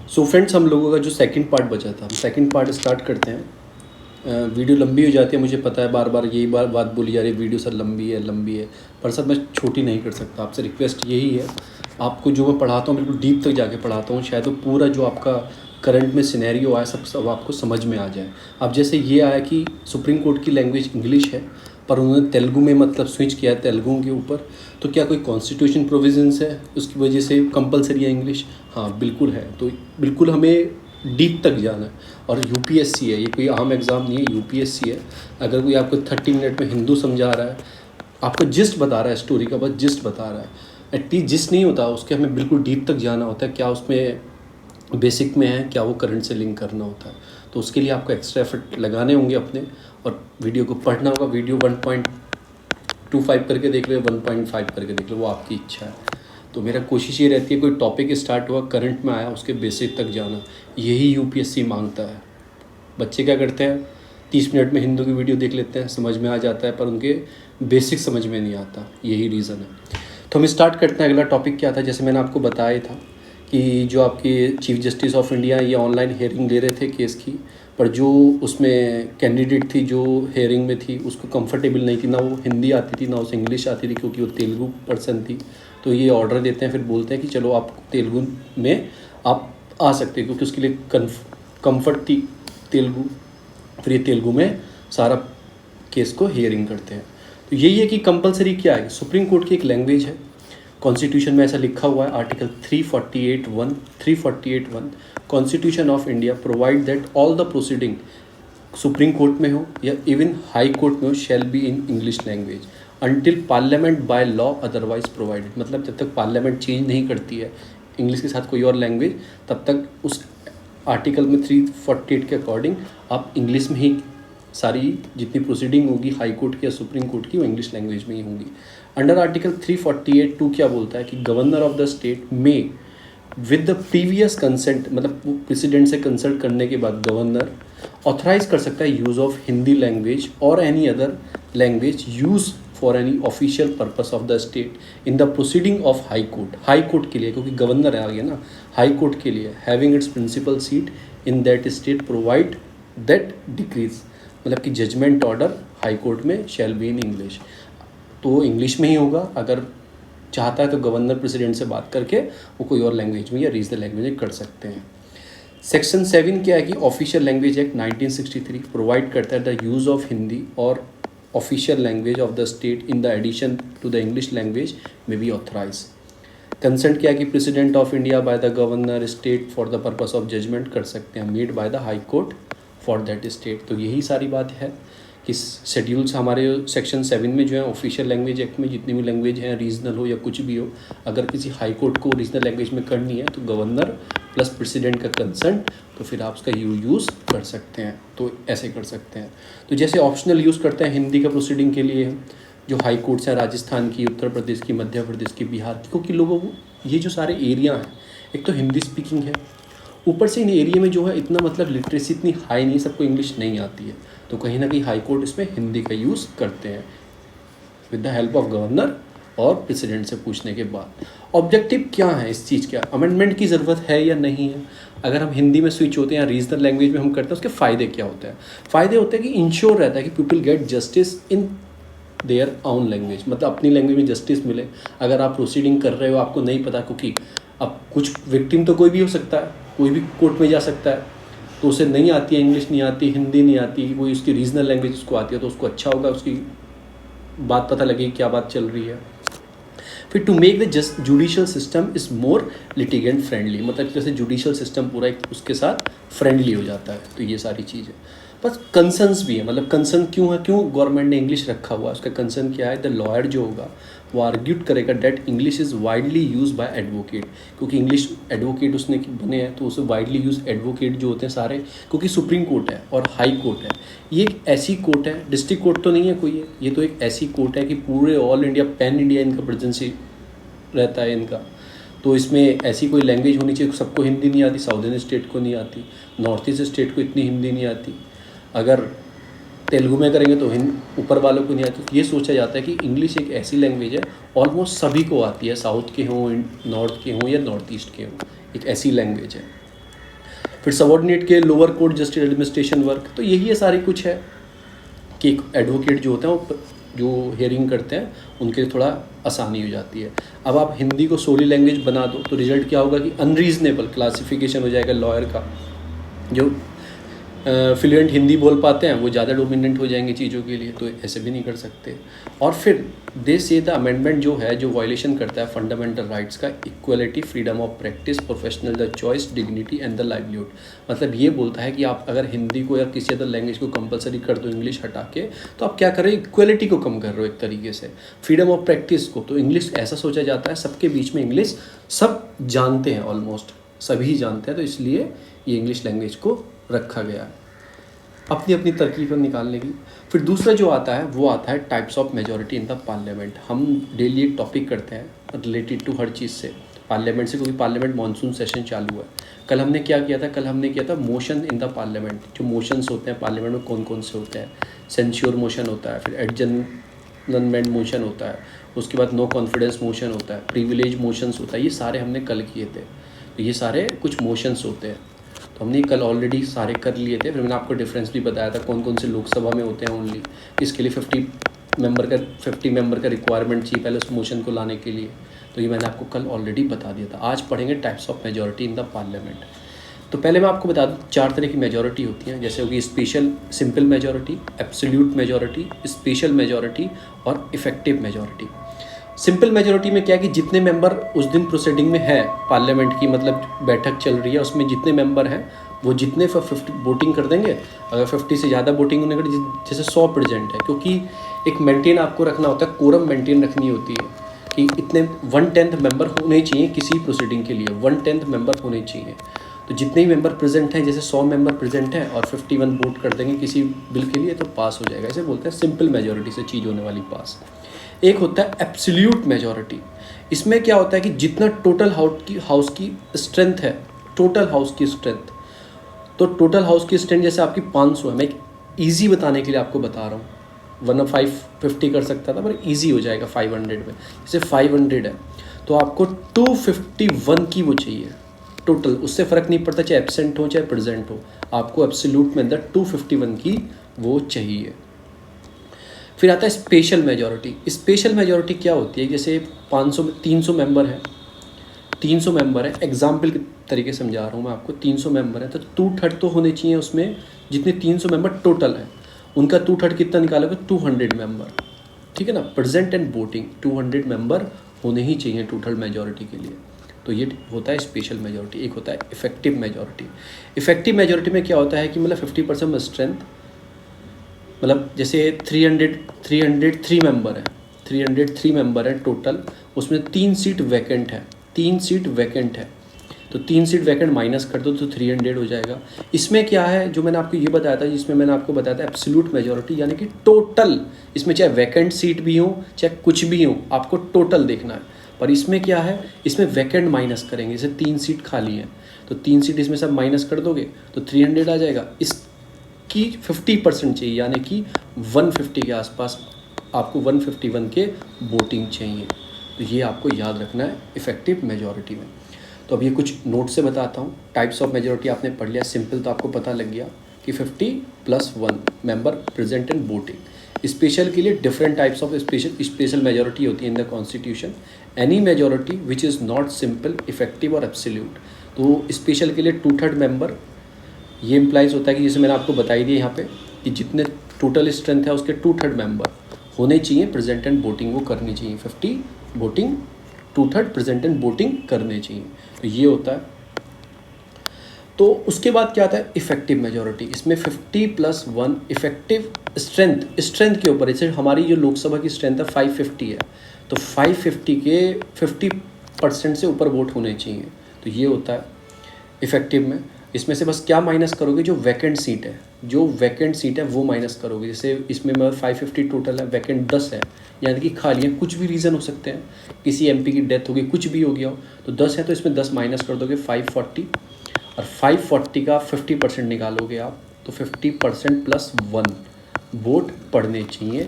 So friends, हम लोगों का जो सेकंड पार्ट बचा था, हम सेकंड पार्ट स्टार्ट करते हैं। वीडियो लंबी हो जाती है, मुझे पता है, बार बार यही बात बोली जा रही है, वीडियो सर लंबी है। पर सर मैं छोटी नहीं कर सकता, आपसे रिक्वेस्ट यही है, आपको जो मैं पढ़ाता हूँ बिल्कुल डीप तक जाके पढ़ाता हूँ, शायद वो पूरा जो आपका करंट में सिनेरियो आया सब आपको समझ में आ जाए। अब जैसे ये आया कि सुप्रीम कोर्ट की लैंग्वेज इंग्लिश है, पर उन्होंने तेलुगु में मतलब स्विच किया है तेलुगु के ऊपर, तो क्या कोई कॉन्स्टिट्यूशन प्रोविजंस है उसकी वजह से कंपलसरी है इंग्लिश? हाँ बिल्कुल है। तो बिल्कुल हमें डीप तक जाना है। और यूपीएससी है, ये कोई आम एग्ज़ाम नहीं है, यूपीएससी है। अगर कोई आपको 30 मिनट में हिंदू समझा रहा है, आपको जिस्ट बता रहा है, स्टोरी का बस जिस्ट बता रहा है, एटलीस्ट जिस्ट नहीं होता, उसके हमें बिल्कुल डीप तक जाना होता है, क्या उसमें बेसिक में है, क्या वो करंट से लिंक करना होता है। तो उसके लिए आपको एक्स्ट्रा एफर्ट लगाने होंगे अपने, और वीडियो को पढ़ना होगा। वीडियो 1.25 करके देख लो, 1.5 करके देख लो, वो आपकी इच्छा है। तो मेरा कोशिश ये रहती है, कोई टॉपिक स्टार्ट हुआ, करंट में आया, उसके बेसिक तक जाना, यही यूपीएससी मांगता है। बच्चे क्या करते हैं, 30 मिनट में हिंदू की वीडियो देख लेते हैं, समझ में आ जाता है, पर उनके बेसिक समझ में नहीं आता, यही रीज़न है। तो हम स्टार्ट करते हैं। अगला टॉपिक क्या था, जैसे मैंने आपको बताया था कि जो आपके चीफ जस्टिस ऑफ इंडिया ये ऑनलाइन हेयरिंग ले रहे थे केस की, पर जो उसमें कैंडिडेट थी जो हेयरिंग में थी उसको कंफर्टेबल नहीं थी, ना वो हिंदी आती थी ना उसे इंग्लिश आती थी, क्योंकि वो तेलुगु पर्सन थी। तो ये ऑर्डर देते हैं, फिर बोलते हैं कि चलो आप तेलुगु में आप आ सकते हैं, क्योंकि उसके लिए कंफर्ट थी तेलुगु। फिर ये तेलुगु में सारा केस को हियरिंग करते हैं। तो यही है कि कंपलसरी क्या है, सुप्रीम कोर्ट की एक लैंग्वेज है, कॉन्स्टिट्यूशन में ऐसा लिखा हुआ है, article 348(1) constitution of India provide that all the proceeding, supreme court में हो या इवन हाई कोर्ट में हो, शैल be in English language until parliament by law otherwise provided. मतलब जब तक पार्लियामेंट चेंज नहीं करती है इंग्लिश के साथ कोई और लैंग्वेज, तब तक उस आर्टिकल में 348 के अकॉर्डिंग आप इंग्लिश में ही सारी जितनी प्रोसीडिंग होगी हाई कोर्ट की या सुप्रीम कोर्ट की, वो इंग्लिश लैंग्वेज में ही होंगी। अंडर आर्टिकल 348(2) क्या बोलता है कि गवर्नर ऑफ द स्टेट में विद द प्रीवियस कंसेंट, मतलब प्रेसिडेंट से कंसल्ट करने के बाद गवर्नर ऑथराइज कर सकता है यूज़ ऑफ हिंदी लैंग्वेज और any other language use for any official purpose of the state in the proceeding of high court. High court के लिए, क्योंकि गवर्नर है आगे ना, हाई कोर्ट के लिए, having its principal seat in that state provide that decrees, मतलब कि जजमेंट ऑर्डर हाई कोर्ट में शैल बी इन इंग्लिश। तो इंग्लिश में ही होगा, अगर चाहता है तो गवर्नर प्रेसिडेंट से बात करके वो कोई और लैंग्वेज में या रीजनल लैंग्वेज में कर सकते हैं। सेक्शन 7 क्या है कि ऑफिशियल लैंग्वेज एक्ट 1963 प्रोवाइड करता है द यूज़ ऑफ हिंदी और official language of the state in the addition to the English language में बी ऑथराइज। कंसेंट क्या है कि president of India by the governor state for the purpose of judgement कर सकते हैं, made by the high court for that state. तो यही सारी बात है कि शेड्यूल्स हमारे सेक्शन 7 में जो है ऑफिशियल लैंग्वेज एक्ट में जितनी भी लैंग्वेज हैं, रीजनल हो या कुछ भी हो, अगर किसी हाई कोर्ट को रीजनल लैंग्वेज में करनी है तो गवर्नर प्लस प्रेसिडेंट का कंसेंट, तो फिर आप उसका यूज़ कर सकते हैं। तो ऐसे कर सकते हैं। तो जैसे ऑप्शनल यूज़ करते हैं हिंदी का प्रोसीडिंग के लिए जो हाई कोर्ट्स हैं राजस्थान की, उत्तर प्रदेश की, मध्य प्रदेश की, बिहार की, क्योंकि लोगों को ये जो सारे एरिया हैं, एक तो हिंदी स्पीकिंग है, ऊपर से इन एरिया में जो है इतना मतलब लिटरेसी इतनी हाई नहीं, सबको इंग्लिश नहीं आती है, तो कहीं ना कहीं हाई कोर्ट इसमें हिंदी का यूज़ करते हैं with the help of governor और प्रेसिडेंट से पूछने के बाद। ऑब्जेक्टिव क्या है इस चीज़ का, अमेंडमेंट की ज़रूरत है या नहीं है, अगर हम हिंदी में स्विच होते हैं या रीजनल लैंग्वेज में हम करते हैं, उसके फ़ायदे क्या होते हैं? फ़ायदे होते हैं कि इंश्योर रहता है कि people get justice in their own language, मतलब अपनी लैंग्वेज में जस्टिस मिले। अगर आप प्रोसीडिंग कर रहे हो, आपको नहीं पता, क्योंकि अब कुछ विक्टिम तो कोई भी हो सकता है, कोई भी कोर्ट में जा सकता है, तो उसे नहीं आती है, इंग्लिश नहीं आती, हिंदी नहीं आती, कोई उसकी रीजनल लैंग्वेज उसको आती है, तो उसको अच्छा होगा उसकी बात पता लगे क्या बात चल रही है। फिर to make the judicial system is more litigant friendly, मतलब जैसे जुडिशियल सिस्टम पूरा उसके साथ फ्रेंडली हो जाता है। तो ये सारी चीज़ है। बस कंसर्न्स भी है, मतलब कंसर्न क्यों है, क्यों गवर्नमेंट ने इंग्लिश रखा हुआ है, उसका कंसर्न क्या है? द लॉयर जो होगा वो आर्ग्यूट करेगा that English is widely use by advocate, क्योंकि इंग्लिश एडवोकेट उसने बने हैं, तो उसे वाइडली यूज एडवोकेट जो होते हैं सारे, क्योंकि सुप्रीम कोर्ट है और हाई कोर्ट है, ये एक ऐसी कोर्ट है, डिस्ट्रिक्ट कोर्ट तो नहीं है कोई, ये तो एक ऐसी कोर्ट है कि पूरे ऑल इंडिया, पैन इंडिया इनका प्रेजेंसी रहता है इनका। तो इसमें ऐसी कोई लैंग्वेज होनी चाहिए, सबको हिंदी नहीं आती, साउदर्न स्टेट को नहीं आती, नॉर्थ ईस्ट स्टेट को इतनी हिंदी नहीं आती, अगर तेलुगु में करेंगे तो ऊपर वालों को नहीं आती। तो ये सोचा जाता है कि इंग्लिश एक ऐसी लैंग्वेज है ऑलमोस्ट सभी को आती है, साउथ के हों, नॉर्थ के हों या नॉर्थ ईस्ट के हों, एक ऐसी लैंग्वेज है। फिर सबॉर्डिनेट के lower court justice administration work, तो यही है सारी कुछ है कि एक एडवोकेट जो होते हैं वो जो हियरिंग करते हैं उनके लिए थोड़ा आसानी हो जाती है। अब आप हिंदी को सोली लैंग्वेज बना दो तो रिजल्ट क्या होगा कि अनरीजनेबल क्लासिफिकेशन हो जाएगा लॉयर का। जो फ्लुएंट हिंदी बोल पाते हैं वो ज़्यादा डोमिनेंट हो जाएंगे चीज़ों के लिए, तो ऐसे भी नहीं कर सकते। और फिर दिस ये द अमेंडमेंट जो है जो वायलेशन करता है फंडामेंटल राइट्स का, equality, freedom of practice, professional the choice, dignity and the livelihood. मतलब ये बोलता है कि आप अगर हिंदी को या किसी अदर लैंग्वेज को कंपलसरी कर दो इंग्लिश हटा के, तो आप क्या कर रहे हो, इक्वलिटी को कम कर रहे हो एक तरीके से। फ्रीडम ऑफ प्रैक्टिस को, तो इंग्लिश ऐसा सोचा जाता है सबके बीच में इंग्लिश सब जानते हैं, ऑलमोस्ट सभी जानते हैं, तो इसलिए ये इंग्लिश लैंग्वेज को रखा गया है अपनी अपनी तरकीब निकालने की। फिर दूसरा जो आता है वो आता है types of majority in the parliament. हम डेली एक टॉपिक करते हैं रिलेटेड टू हर चीज़ से, पार्लियामेंट से, क्योंकि पार्लियामेंट मानसून सेशन चालू है। कल हमने क्या किया था, कल हमने किया था मोशन इन द पार्लियामेंट। जो मोशंस होते हैं पार्लियामेंट में कौन कौन से होते हैं, सेंश्योर मोशन होता है, फिर एडजर्नमेंट मोशन होता है, उसके बाद नो कॉन्फिडेंस मोशन होता है, प्रिविलेज मोशंस होता है, ये सारे हमने कल किए थे। तो ये सारे कुछ मोशंस होते हैं, तो हमने कल ऑलरेडी सारे कर लिए थे। फिर मैंने आपको डिफरेंस भी बताया था कौन कौन से लोकसभा में होते हैं ओनली, इसके लिए 50 मेंबर का रिक्वायरमेंट चाहिए पहले उस मोशन को लाने के लिए, तो ये मैंने आपको कल ऑलरेडी बता दिया था। आज पढ़ेंगे types of majority in the parliament. तो पहले मैं आपको बता दूं 4 तरह की मेजॉरिटी होती हैं, जैसे होगी special simple majority, absolute majority, special majority और इफेक्टिव मेजॉरिटी। सिंपल मेजॉरिटी में क्या है कि जितने मेंबर उस दिन प्रोसीडिंग में है पार्लियामेंट की, मतलब बैठक चल रही है, उसमें जितने मेंबर हैं वो जितने 50 वोटिंग कर देंगे। अगर 50 से ज़्यादा वोटिंग होने का जैसे 100% है, क्योंकि एक मेंटेन आपको रखना होता है, कोरम मेंटेन रखनी होती है कि इतने 1/10 मेंबर होने चाहिए किसी प्रोसीडिंग के लिए, 1/10 मेंबर होने चाहिए। तो जितने ही मेंबर प्रेजेंट हैं, जैसे 100 मेंबर प्रेजेंट हैं और 51 वोट कर देंगे किसी बिल के लिए, तो पास हो जाएगा। ऐसे बोलते हैं सिंपल मेजॉरिटी से चीज़ होने वाली पास। एक होता है एब्सोल्यूट मेजॉरिटी। इसमें क्या होता है कि जितना टोटल हाउस की स्ट्रेंथ है, टोटल हाउस की स्ट्रेंथ, तो टोटल हाउस की स्ट्रेंथ जैसे आपकी 500 है, मैं ईजी बताने के लिए आपको बता रहा हूँ, वरना 550 कर सकता था, पर ईजी हो जाएगा 500 में। जैसे 500 है तो आपको 251 की वो चाहिए टोटल, उससे फ़र्क नहीं पड़ता चाहे एब्सेंट हो चाहे प्रेजेंट हो, आपको एब्सोल्यूट में अंदर 251 की वो चाहिए। फिर आता है स्पेशल मेजॉरिटी। स्पेशल मेजॉरिटी क्या होती है, जैसे 300 मेंबर है, 300 मेंबर है, एग्जाम्पल के तरीके से समझा रहा हूँ मैं आपको। 300 मेंबर है तो 2/3 तो होने चाहिए उसमें, जितने 300 मेंबर टोटल है उनका 2/3 कितना निकालोगे, 200 मेंबर, ठीक है ना। प्रेजेंट एंड वोटिंग 200 मेंबर होने ही चाहिए टोटल मेजॉरिटी के लिए, तो ये होता है स्पेशल मेजॉरिटी। एक होता है इफेक्टिव मेजॉरिटी। इफेक्टिव मेजॉरिटी में क्या होता है कि मतलब 50% में स्ट्रेंथ, मतलब जैसे 303 मेंबर है, 303 मेंबर है टोटल, उसमें 3 सीट वैकेंट है, 3 सीट वैकेंट है, तो 3 सीट वैकेंट माइनस कर दो तो 300 हो जाएगा। इसमें क्या है जो मैंने आपको ये बताया था, जिसमें मैंने आपको बताया था एब्सोल्यूट मेजॉरिटी, यानी कि टोटल, इसमें चाहे वैकेंट सीट भी हो चाहे कुछ भी हो, आपको टोटल देखना है। पर इसमें क्या है, इसमें वैकेंट माइनस करेंगे, जैसे 3 सीट खाली हैं तो 3 सीट इसमें सब माइनस कर दोगे तो 300 आ जाएगा। इसकी 50% चाहिए, यानी कि 150 के आसपास आपको 151 के वोटिंग चाहिए, तो ये आपको याद रखना है इफेक्टिव मेजॉरिटी में। तो अब ये कुछ नोट से बताता हूँ। टाइप्स ऑफ मेजॉरिटी आपने पढ़ लिया, सिंपल तो आपको पता लग गया कि 50+1 member present and voting. Special के लिए different types of special majority होती है in the constitution. Any majority which is not simple, effective और एब्सोल्यूट। तो स्पेशल के लिए 2/3 मेंबर, ये इम्प्लाइज होता है कि जैसे मैंने आपको बताई दिया यहाँ पे कि जितने टोटल स्ट्रेंथ है उसके 2/3 मेंबर होने चाहिए, प्रेजेंट एंड वोटिंग वो करनी चाहिए, 50 वोटिंग 2/3 प्रेजेंट एंड वोटिंग करने चाहिए, तो ये होता है। तो उसके बाद क्या आता है इफेक्टिव मेजॉरिटी। इसमें 50+1 इफेक्टिव स्ट्रेंथ के ऊपर, जैसे हमारी जो लोकसभा की स्ट्रेंथ है 550 है, तो 550 के 50% से ऊपर वोट होने चाहिए, तो ये होता है इफेक्टिव में। इसमें से बस क्या माइनस करोगे, जो वैकेंट सीट है, जो वैकेंट सीट है वो माइनस करोगे। जैसे इसमें 550 टोटल है, वैकेंट 10 है, यानी कि खाली है, कुछ भी रीज़न हो सकते हैं, किसी एमपी की डेथ हो गई, कुछ भी हो गया हो, तो 10 है तो इसमें 10 माइनस कर दोगे 540, और 540 का 50% निकालोगे आप, तो 50% +1 वोट पड़ने चाहिए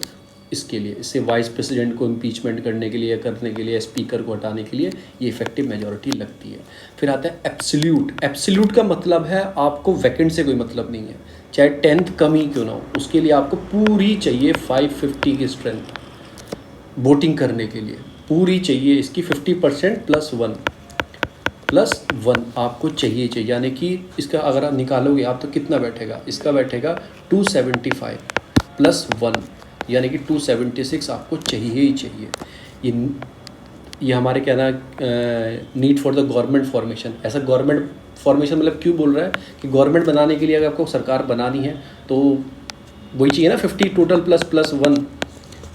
इसके लिए, इससे वाइस प्रेसिडेंट को इम्पीचमेंट करने के लिए, करने के लिए, स्पीकर को हटाने के लिए ये इफेक्टिव मेजॉरिटी लगती है। फिर आता है एब्सोल्यूट। एब्सोल्यूट का मतलब है आपको वैकेंट से कोई मतलब नहीं है, चाहे 10th कम ही क्यों ना हो, उसके लिए आपको पूरी चाहिए 550 की स्ट्रेंथ वोटिंग करने के लिए, पूरी चाहिए इसकी 50% +1 आपको चाहिए, यानी कि इसका अगर आप निकालोगे आप तो कितना बैठेगा, इसका बैठेगा 275 +1 यानी कि 276 आपको चाहिए ही चाहिए। ये हमारे क्या ना need for the government formation. ऐसा गवर्नमेंट फॉर्मेशन मतलब क्यों बोल रहा है कि गवर्नमेंट बनाने के लिए अगर आपको सरकार बनानी है तो वही चाहिए ना 50 टोटल +1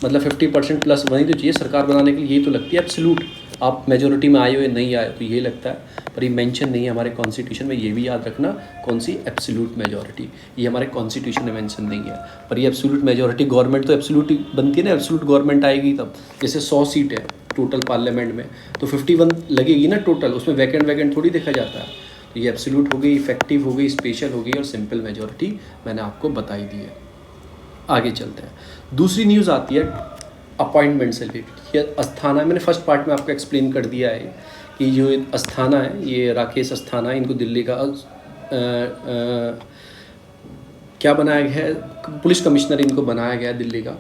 मतलब 50% +1 ही तो चाहिए सरकार बनाने के लिए, यही तो लगती है एब्सोल्यूट। आप मेजोरिटी में आए हो या नहीं आए तो ये लगता है, पर ये मेंशन नहीं है हमारे कॉन्स्टिट्यूशन में। ये भी याद रखना कौन सी एब्सोल्यूट मेजोरिटी, ये हमारे कॉन्स्टिट्यूशन में मेंशन नहीं है। पर ये एब्सोल्यूट मेजोरिटी गवर्नमेंट तो एब्सोल्यूट बनती है ना, एब्सोल्यूट गवर्नमेंट आएगी तब। जैसे 100 सीट है टोटल पार्लियामेंट में तो 51 लगेगी ना टोटल, उसमें वैकेंट थोड़ी देखा जाता है। तो ये एब्सोल्यूट हो गई, इफेक्टिव हो गई, स्पेशल हो गई और सिंपल मेजोरिटी मैंने आपको बताई दी है। आगे चलते हैं। दूसरी न्यूज़ आती है अपॉइंटमेंट से रिलेटेड। ये अस्थाना, मैंने फर्स्ट पार्ट में आपको एक्सप्लेन कर दिया है कि जो अस्थाना है, ये राकेश अस्थाना, इनको दिल्ली का क्या बनाया गया है, पुलिस कमिश्नर इनको बनाया गया है दिल्ली का।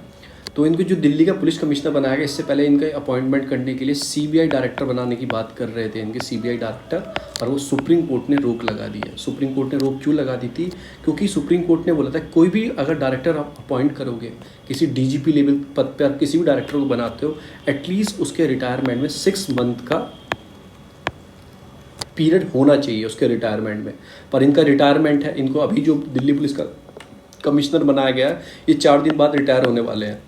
तो इनको जो दिल्ली का पुलिस कमिश्नर बनाया गया, इससे पहले इनका अपॉइंटमेंट करने के लिए सीबीआई डायरेक्टर बनाने की बात कर रहे थे इनके सीबीआई डायरेक्टर, और वो सुप्रीम कोर्ट ने रोक लगा दी है। सुप्रीम कोर्ट ने रोक क्यों लगा दी थी? क्योंकि सुप्रीम कोर्ट ने बोला था कोई भी अगर डायरेक्टर आप अपॉइंट करोगे, किसी डीजीपी लेवल पद पर आप किसी भी डायरेक्टर को बनाते हो, एटलीस्ट उसके रिटायरमेंट में 6 मंथ का पीरियड होना चाहिए उसके रिटायरमेंट में। पर इनका रिटायरमेंट है, इनको अभी जो दिल्ली पुलिस का कमिश्नर बनाया गया है ये 4 दिन बाद रिटायर होने वाले हैं,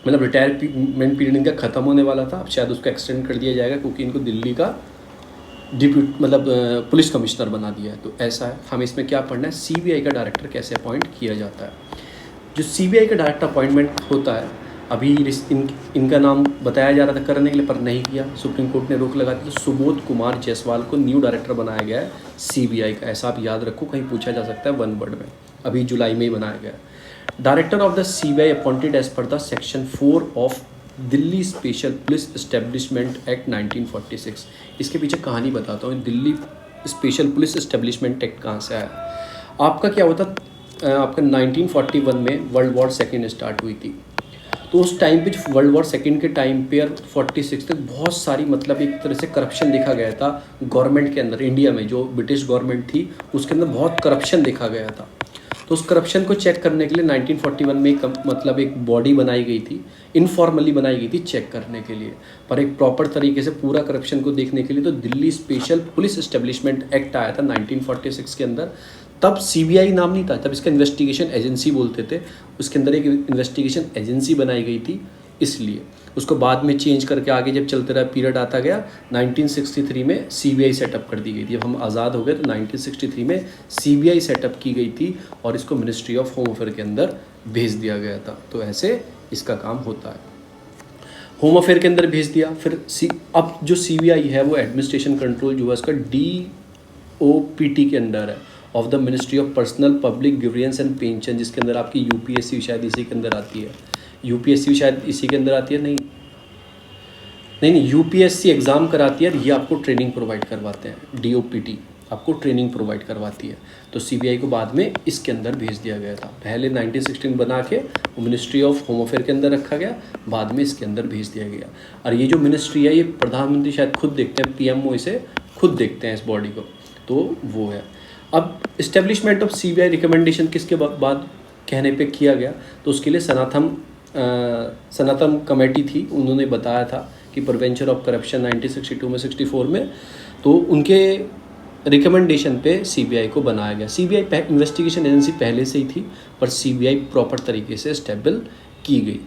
मतलब रिटायरमेंट पीरियड इनका ख़त्म होने वाला था, अब शायद उसको एक्सटेंड कर दिया जाएगा क्योंकि इनको दिल्ली का पुलिस कमिश्नर बना दिया है। तो ऐसा है, हमें इसमें क्या पढ़ना है, सीबीआई का डायरेक्टर कैसे अपॉइंट किया जाता है। जो सीबीआई का डायरेक्टर अपॉइंटमेंट होता है, अभी इनका नाम बताया जा रहा था करने के लिए पर नहीं किया, सुप्रीम कोर्ट ने रोक लगा दी। तो सुबोध कुमार जायसवाल को न्यू डायरेक्टर बनाया गया है सीबीआई का, ऐसा आप याद रखो, कहीं पूछा जा सकता है 1 वर्ड में, अभी जुलाई में ही बनाया गया है। Director of the CBI appointed as per the section 4 of Delhi special police establishment act 1946। इसके पीछे कहानी बताता हूँ, Delhi special police establishment act कहाँ से आया। आपका क्या होता, आपका 1941 में वर्ल्ड वॉर सेकेंड स्टार्ट हुई थी, तो उस टाइम पे वर्ल्ड वॉर सेकेंड के टाइम पे 46 तक बहुत सारी मतलब एक तरह से करप्शन देखा गया था गवर्नमेंट के अंदर। इंडिया में जो ब्रिटिश गवर्नमेंट थी उसके अंदर बहुत करप्शन देखा गया था। तो उस करप्शन को चेक करने के लिए 1941 में मतलब एक बॉडी बनाई गई थी, इनफॉर्मली बनाई गई थी चेक करने के लिए, पर एक प्रॉपर तरीके से पूरा करप्शन को देखने के लिए तो Delhi special police establishment act आया था 1946 के अंदर। तब सीबीआई नाम नहीं था, तब इसका इन्वेस्टिगेशन एजेंसी बोलते थे। उसके अंदर एक इन्वेस्टिगेशन एजेंसी बनाई गई थी, इसलिए उसको बाद में चेंज करके आगे जब चलते रहा पीरियड आता गया 1963 में सीबीआई सेटअप कर दी गई थी। जब हम आज़ाद हो गए तो 1963 में सीबीआई सेटअप की गई थी और इसको मिनिस्ट्री ऑफ होम अफेयर के अंदर भेज दिया गया था। तो ऐसे इसका काम होता है, होम अफेयर के अंदर भेज दिया। फिर अब जो सीबीआई है वो एडमिनिस्ट्रेशन कंट्रोल जो है उसका DOPT के अंदर है, of the ministry of personnel public grievance and pension, जिसके अंदर आपकी यूपीएससी शायद इसी के अंदर आती है, यूपीएससी शायद इसी के अंदर आती है, नहीं यूपीएससी एग्ज़ाम कराती है और ये आपको ट्रेनिंग प्रोवाइड करवाते हैं। DOPT आपको ट्रेनिंग प्रोवाइड करवाती है। तो सीबीआई को बाद में इसके अंदर भेज दिया गया था, पहले 1916 बना के वो मिनिस्ट्री ऑफ होम अफेयर के अंदर रखा गया, बाद में इसके अंदर भेज दिया गया। और ये जो मिनिस्ट्री है ये प्रधानमंत्री शायद खुद देखते हैं, PMO इसे खुद देखते हैं इस बॉडी को, तो वो है। अब इस्टेब्लिशमेंट ऑफ सीबीआई रिकमेंडेशन किसके बाद कहने पे किया गया, तो उसके लिए सनातन कमेटी थी, उन्होंने बताया था कि प्रिवेंशन ऑफ करप्शन 1962 में 64 में, तो उनके रिकमेंडेशन पे सीबीआई को बनाया गया। सीबीआई इन्वेस्टिगेशन एजेंसी पहले से ही थी, पर सीबीआई प्रॉपर तरीके से स्टेबल की गई।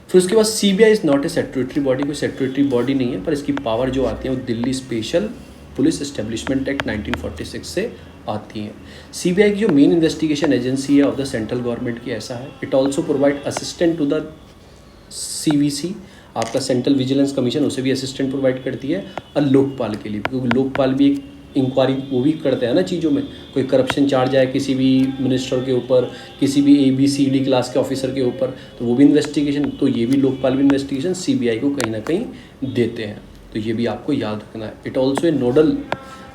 फिर उसके बाद CBI is not a statutory body, कोई स्टैट्यूटरी बॉडी नहीं है, पर इसकी पावर जो आती है वो Delhi special police establishment act 1946 से आती हैं। सीबीआई की जो मेन इन्वेस्टिगेशन एजेंसी है ऑफ द सेंट्रल गवर्नमेंट की, ऐसा है। It also provide assistant to the CVC, आपका सेंट्रल विजिलेंस कमीशन, उसे भी असिस्टेंट प्रोवाइड करती है, और लोकपाल के लिए, क्योंकि लोकपाल भी एक इंक्वायरी वो भी करते हैं ना चीज़ों में, कोई करप्शन चार्ज आए किसी भी मिनिस्टर के ऊपर, किसी भी ABCD क्लास के ऑफिसर के ऊपर, तो वो भी इन्वेस्टिगेशन, तो ये भी लोकपाल भी इन्वेस्टिगेशन CBI को कहीं ना कहीं देते हैं। तो ये भी आपको याद रखना है। इट ऑल्सो ए नोडल,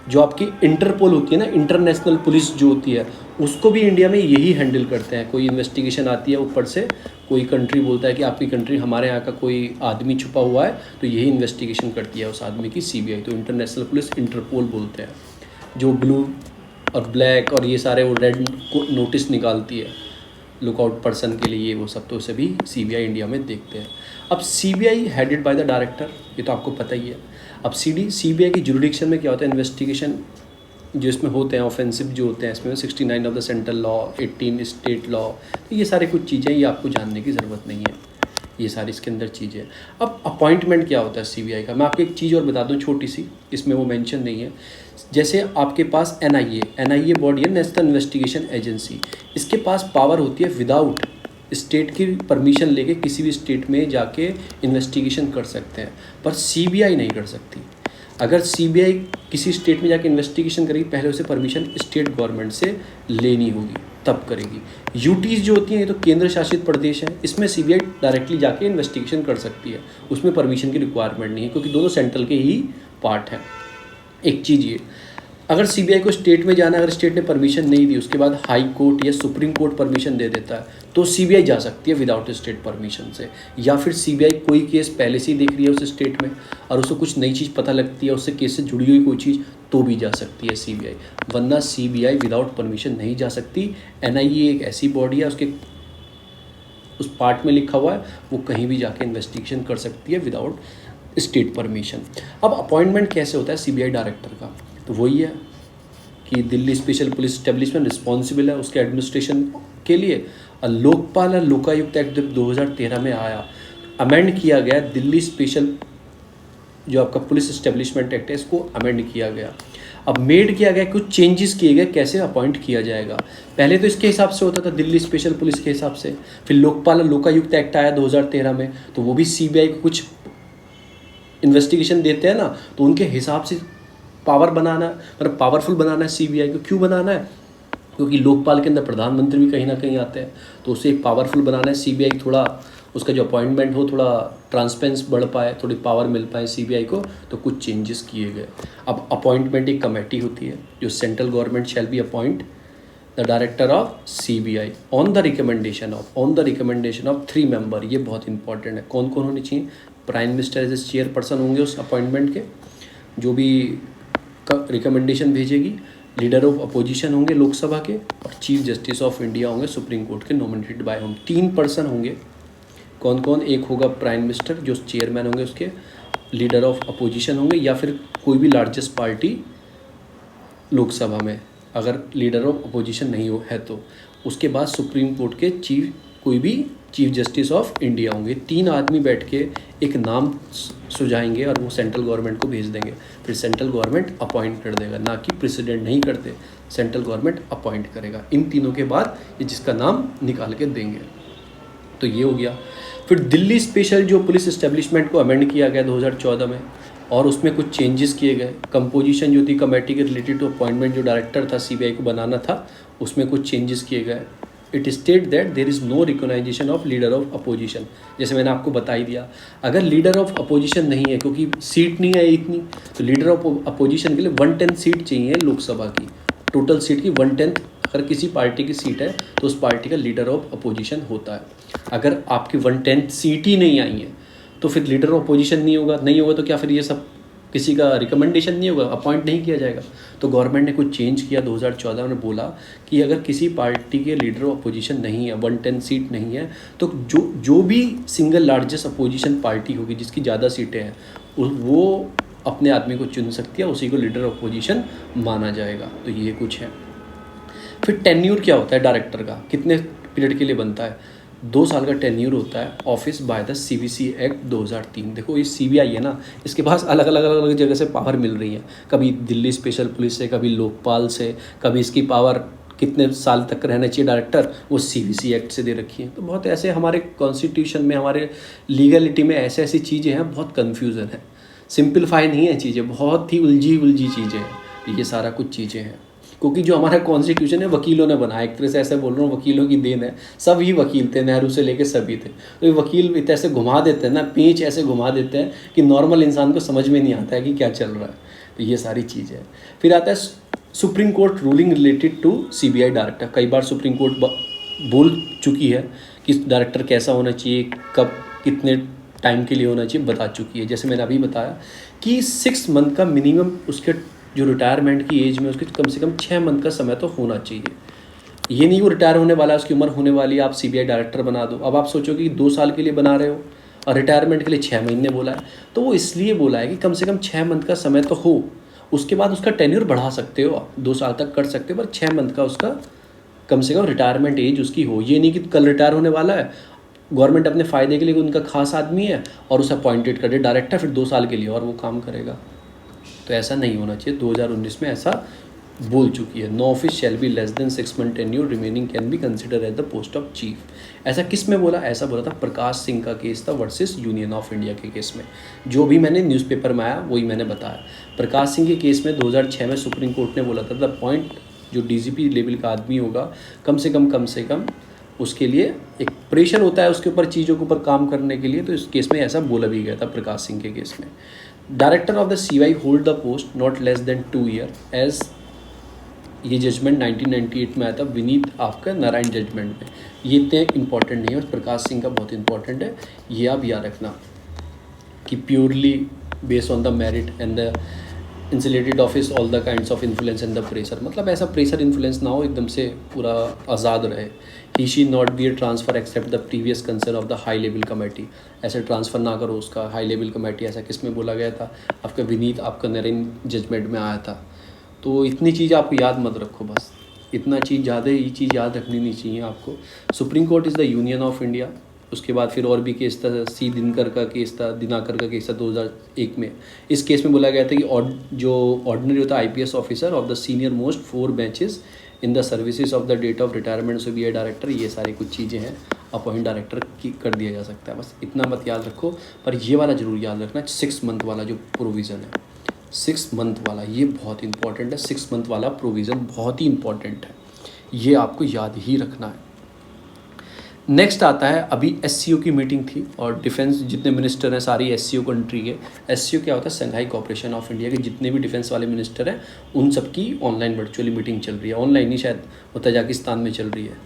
जो आपकी इंटरपोल होती है ना, इंटरनेशनल पुलिस जो होती है, उसको भी इंडिया में यही हैंडल करते हैं। कोई इन्वेस्टिगेशन आती है ऊपर से, कोई कंट्री बोलता है कि आपकी कंट्री, हमारे यहाँ का कोई आदमी छुपा हुआ है, तो यही इन्वेस्टिगेशन करती है उस आदमी की CBI। तो इंटरनेशनल पुलिस इंटरपोल बोलते हैं। जो ब्लू और ब्लैक और ये सारे वो रेड नोटिस निकालती है लुकआउट पर्सन के लिए, वो सब तो सभी CBI इंडिया में देखते हैं। अब CBI headed by the director, ये तो आपको पता ही है। अब CBI की जुरिडिक्शन में क्या होता है, इन्वेस्टिगेशन जो इसमें होते हैं ऑफेंसिव जो होते हैं, इसमें 69 of the central law, 18 state law, तो ये सारी कुछ चीज़ें ये आपको जानने की ज़रूरत नहीं है, ये सारी इसके अंदर चीज़ें। अब अपॉइंटमेंट क्या होता है CBI का, मैं आपको एक चीज़ और बता दूं छोटी सी, इसमें वो मेंशन नहीं है। जैसे आपके पास NIA बॉडी है, नेशनल इन्वेस्टिगेशन एजेंसी, इसके पास पावर होती है विदाउट स्टेट की परमिशन लेके किसी भी स्टेट में जाके इन्वेस्टिगेशन कर सकते हैं, पर CBI नहीं कर सकती। अगर CBI किसी स्टेट में जाके इन्वेस्टिगेशन करेगी, पहले उसे परमिशन स्टेट गवर्नमेंट से लेनी होगी, तब करेगी। यूटीज़ जो होती हैं ये तो केंद्र शासित प्रदेश है, इसमें CBI डायरेक्टली जाके इन्वेस्टिगेशन कर सकती है, उसमें परमिशन की रिक्वायरमेंट नहीं है, क्योंकि दोनों सेंट्रल के ही पार्ट हैं। एक चीज़ ये, अगर CBI को स्टेट में जाना, अगर स्टेट ने परमिशन नहीं दी, उसके बाद हाई कोर्ट या सुप्रीम कोर्ट परमिशन दे देता है, तो CBI जा सकती है विदाउट स्टेट परमिशन से। या फिर CBI कोई केस पहले से ही देख रही है उस स्टेट में और उसको कुछ नई चीज़ पता लगती है, उससे केस से जुड़ी हुई कोई चीज़, तो भी जा सकती है CBI, वरना CBI विदाउट परमिशन नहीं जा सकती। NIA एक ऐसी बॉडी है, उसके उस पार्ट में लिखा हुआ है, वो कहीं भी जाके इन्वेस्टिगेशन कर सकती है विदाउट स्टेट परमिशन। अब अपॉइंटमेंट कैसे होता है CBI डायरेक्टर का, तो वही है कि Delhi special police establishment responsible है उसके एडमिनिस्ट्रेशन के लिए। और लोकपाल और लोकायुक्त एक्ट जब 2013 में आया, अमेंड किया गया, दिल्ली स्पेशल जो आपका पुलिस एस्टेब्लिशमेंट एक्ट है, इसको अमेंड किया गया। अब मेड किया गया, कुछ चेंजेस किए गए कैसे अपॉइंट किया जाएगा। पहले तो इसके हिसाब से होता था, दिल्ली स्पेशल पुलिस के हिसाब से, फिर लोकपाल और लोकायुक्त एक्ट आया 2013 में, तो वो भी CBI को कुछ इन्वेस्टिगेशन देते हैं ना, तो उनके हिसाब से पावर बनाना, मतलब पावरफुल बनाना है CBI को। क्यों बनाना है, क्योंकि लोकपाल के अंदर प्रधानमंत्री भी कहीं ना कहीं आते हैं, तो उसे एक पावरफुल बनाना है। CBI थोड़ा उसका जो अपॉइंटमेंट हो, थोड़ा ट्रांसपेरेंस बढ़ पाए, थोड़ी पावर मिल पाए CBI को, तो कुछ चेंजेस किए गए। अब अपॉइंटमेंट एक कमेटी होती है, जो central government shall be appoint the director of CBI on the recommendation of 3 member. ये बहुत इंपॉर्टेंट है। कौन कौन होने चाहिए, prime minister as a chairperson होंगे उस अपॉइंटमेंट के, जो भी रिकमेंडेशन भेजेगी, लीडर ऑफ अपोजिशन होंगे लोकसभा के, और चीफ जस्टिस ऑफ इंडिया होंगे सुप्रीम कोर्ट के, नॉमिनेटेड बाय होम। 3 पर्सन होंगे। कौन कौन, एक होगा प्राइम मिनिस्टर जो चेयरमैन होंगे उसके, लीडर ऑफ अपोजिशन होंगे, या फिर कोई भी लार्जेस्ट पार्टी लोकसभा में, अगर लीडर ऑफ अपोजिशन नहीं हो है तो। उसके बाद सुप्रीम कोर्ट के कोई भी चीफ जस्टिस ऑफ इंडिया होंगे। 3 आदमी बैठ के एक नाम सुझाएंगे और वो सेंट्रल गवर्नमेंट को भेज देंगे, फिर सेंट्रल गवर्नमेंट अपॉइंट कर देगा, ना कि प्रेसिडेंट नहीं करते, सेंट्रल गवर्नमेंट अपॉइंट करेगा। इन तीनों के बाद ये जिसका नाम निकाल के देंगे। तो ये हो गया। फिर दिल्ली स्पेशल जो पुलिस एस्टेब्लिशमेंट को अमेंड किया गया 2014 में, और उसमें कुछ चेंजेस किए गए। कंपोजिशन जो थी कमेटी के रिलेटेड टू अपॉइंटमेंट, जो डायरेक्टर था CBI को बनाना था, उसमें कुछ चेंजेस किए गए। It state that there is no recognition of leader of opposition. जैसे मैंने आपको बता ही दिया, अगर लीडर ऑफ अपोजिशन नहीं है, क्योंकि सीट नहीं है इतनी, तो लीडर ऑफ अपोजिशन के लिए 1/10 सीट चाहिए लोकसभा की, टोटल सीट की 1/10 अगर किसी पार्टी की सीट है तो उस पार्टी का लीडर ऑफ अपोजिशन होता है। अगर आपकी 1/10 सीट ही नहीं आई है तो फिर लीडर ऑफ अपोजिशन नहीं होगा तो क्या फिर ये सब किसी का रिकमेंडेशन नहीं होगा, अपॉइंट नहीं किया जाएगा। तो गवर्नमेंट ने कुछ चेंज किया 2014 में, बोला कि अगर किसी पार्टी के लीडर ऑफ अपोजिशन नहीं है, 1/10 सीट नहीं है, तो जो भी सिंगल लार्जेस्ट अपोजिशन पार्टी होगी जिसकी ज़्यादा सीटें हैं, वो अपने आदमी को चुन सकती है, उसी को लीडर ऑफ अपोजिशन माना जाएगा। तो ये कुछ है। फिर टेन्यूर क्या होता है डायरेक्टर का, कितने पीरियड के लिए बनता है, 2 साल का टेन्यूर होता है। Office by the CBC act 2003। देखो ये CBI है ना, इसके पास अलग अलग जगह से पावर मिल रही है, कभी दिल्ली स्पेशल पुलिस से, कभी लोकपाल से, कभी इसकी पावर कितने साल तक रहना चाहिए डायरेक्टर, वो CBC एक्ट से दे रखी है। तो बहुत ऐसे हमारे कॉन्स्टिट्यूशन में, हमारे लीगलिटी में ऐसी चीज़ें हैं, बहुत कन्फ्यूज़न है, सिंप्लीफाई नहीं है चीज़ें, बहुत ही उलझी चीज़ें हैं। तो ये सारा कुछ चीज़ें हैं, क्योंकि जो हमारा कॉन्स्टिट्यूशन है वकीलों ने बनाया, एक तरह से ऐसे बोल रहा हूँ, वकीलों की देन है। सब ही वकील थे, नेहरू से लेके सभी थे। तो ये वकील इतने ऐसे घुमा देते हैं ना, पेंच ऐसे घुमा देते हैं कि नॉर्मल इंसान को समझ में नहीं आता है कि क्या चल रहा है। तो ये सारी चीज़ें हैं। फिर आता है supreme court ruling related to CBI director. कई बार सुप्रीम कोर्ट बोल चुकी है कि डायरेक्टर कैसा होना चाहिए, कब कितने टाइम के लिए होना चाहिए, बता चुकी है। जैसे मैंने अभी बताया कि 6 मंथ का मिनिमम उसके जो रिटायरमेंट की एज में उसके कम से कम 6 मंथ का समय तो होना चाहिए। ये नहीं वो रिटायर होने वाला है, उसकी उम्र होने वाली है, आप CBI डायरेक्टर बना दो। अब आप सोचो कि 2 साल के लिए बना रहे हो और रिटायरमेंट के लिए 6 महीने बोला है, तो वो इसलिए बोला है कि कम से कम 6 मंथ का समय तो हो। उसके बाद उसका टेन्योर बढ़ा सकते हो आप, 2 साल तक कर सकते हो, पर 6 मंथ का उसका कम से कम रिटायरमेंट एज उसकी हो। ये नहीं कि कल रिटायर होने वाला है, गवर्नमेंट अपने फ़ायदे के लिए उनका खास आदमी है और उसे अपॉइंटेड कर दे डायरेक्टर, फिर 2 साल के लिए और वो काम करेगा। तो ऐसा नहीं होना चाहिए। 2019 में ऐसा बोल चुकी है। No office shall be less than 6 month tenure remaining can be consider as the post of chief. ऐसा किस में बोला? ऐसा बोला था प्रकाश सिंह का केस था वर्सेस यूनियन ऑफ इंडिया के केस में। जो भी मैंने न्यूज़पेपर में आया वही मैंने बताया। प्रकाश सिंह के केस में 2006 में सुप्रीम कोर्ट ने बोला था द पॉइंट जो DGP लेवल का आदमी होगा कम से कम उसके लिए एक प्रेशर होता है उसके ऊपर, चीज़ों के ऊपर काम करने के लिए। तो इस केस में ऐसा बोला भी गया था प्रकाश सिंह के केस में। Director of the CBI hold the post not less than 2 year age, ये जजमेंट 1998 में आया था विनीत आपका नारायण जजमेंट में। ये इतने इंपॉर्टेंट नहीं है, और प्रकाश सिंह का बहुत इंपॉर्टेंट है, ये आप याद रखना कि purely based on the merit and the insulated office all the kinds of influence and the pressure. मतलब ऐसा प्रेशर इन्फ्लुएंस ना हो, एकदम से पूरा आज़ाद रहे। He she not be a transfer except the previous concern of the high level committee. ऐसे ट्रांसफ़र ना करो उसका, हाई लेवल कमेटी। ऐसा किस में बोला गया था? आपका विनीत आपका नारायण जजमेंट में आया था। तो इतनी चीज़ आपको याद मत रखो, बस इतना चीज़, ज़्यादा ये चीज़ याद रखनी नहीं चाहिए आपको। Supreme court is the union of India. उसके बाद फिर और भी केस था, C दिनकर का केस था, दिनाकर का केस था 2001 में। इस केस में बोला गया था कि जो ऑर्डिनरी होता है IPS officer of the senior most 4 benches in the services of the date of retirement CBI director, ये सारी कुछ चीज़ें हैं, अपॉइंट डायरेक्टर की कर दिया जा सकता है। बस इतना मत याद रखो, पर ये वाला ज़रूर याद रखना, 6 मंथ वाला जो प्रोविज़न है, 6 मंथ वाला, ये बहुत इंपॉर्टेंट है। 6 मंथ वाला प्रोविज़न बहुत ही इंपॉर्टेंट है, ये आपको याद ही रखना है। नेक्स्ट आता है, अभी SCO की मीटिंग थी और डिफेंस जितने मिनिस्टर हैं सारी SCO कंट्री के। SCO क्या होता है? संघाई कॉपरेशन ऑफ इंडिया के जितने भी डिफेंस वाले मिनिस्टर हैं उन सबकी ऑनलाइन वर्चुअली मीटिंग चल रही है। ऑनलाइन ही शायद, वो तजाकिस्तान में चल रही है,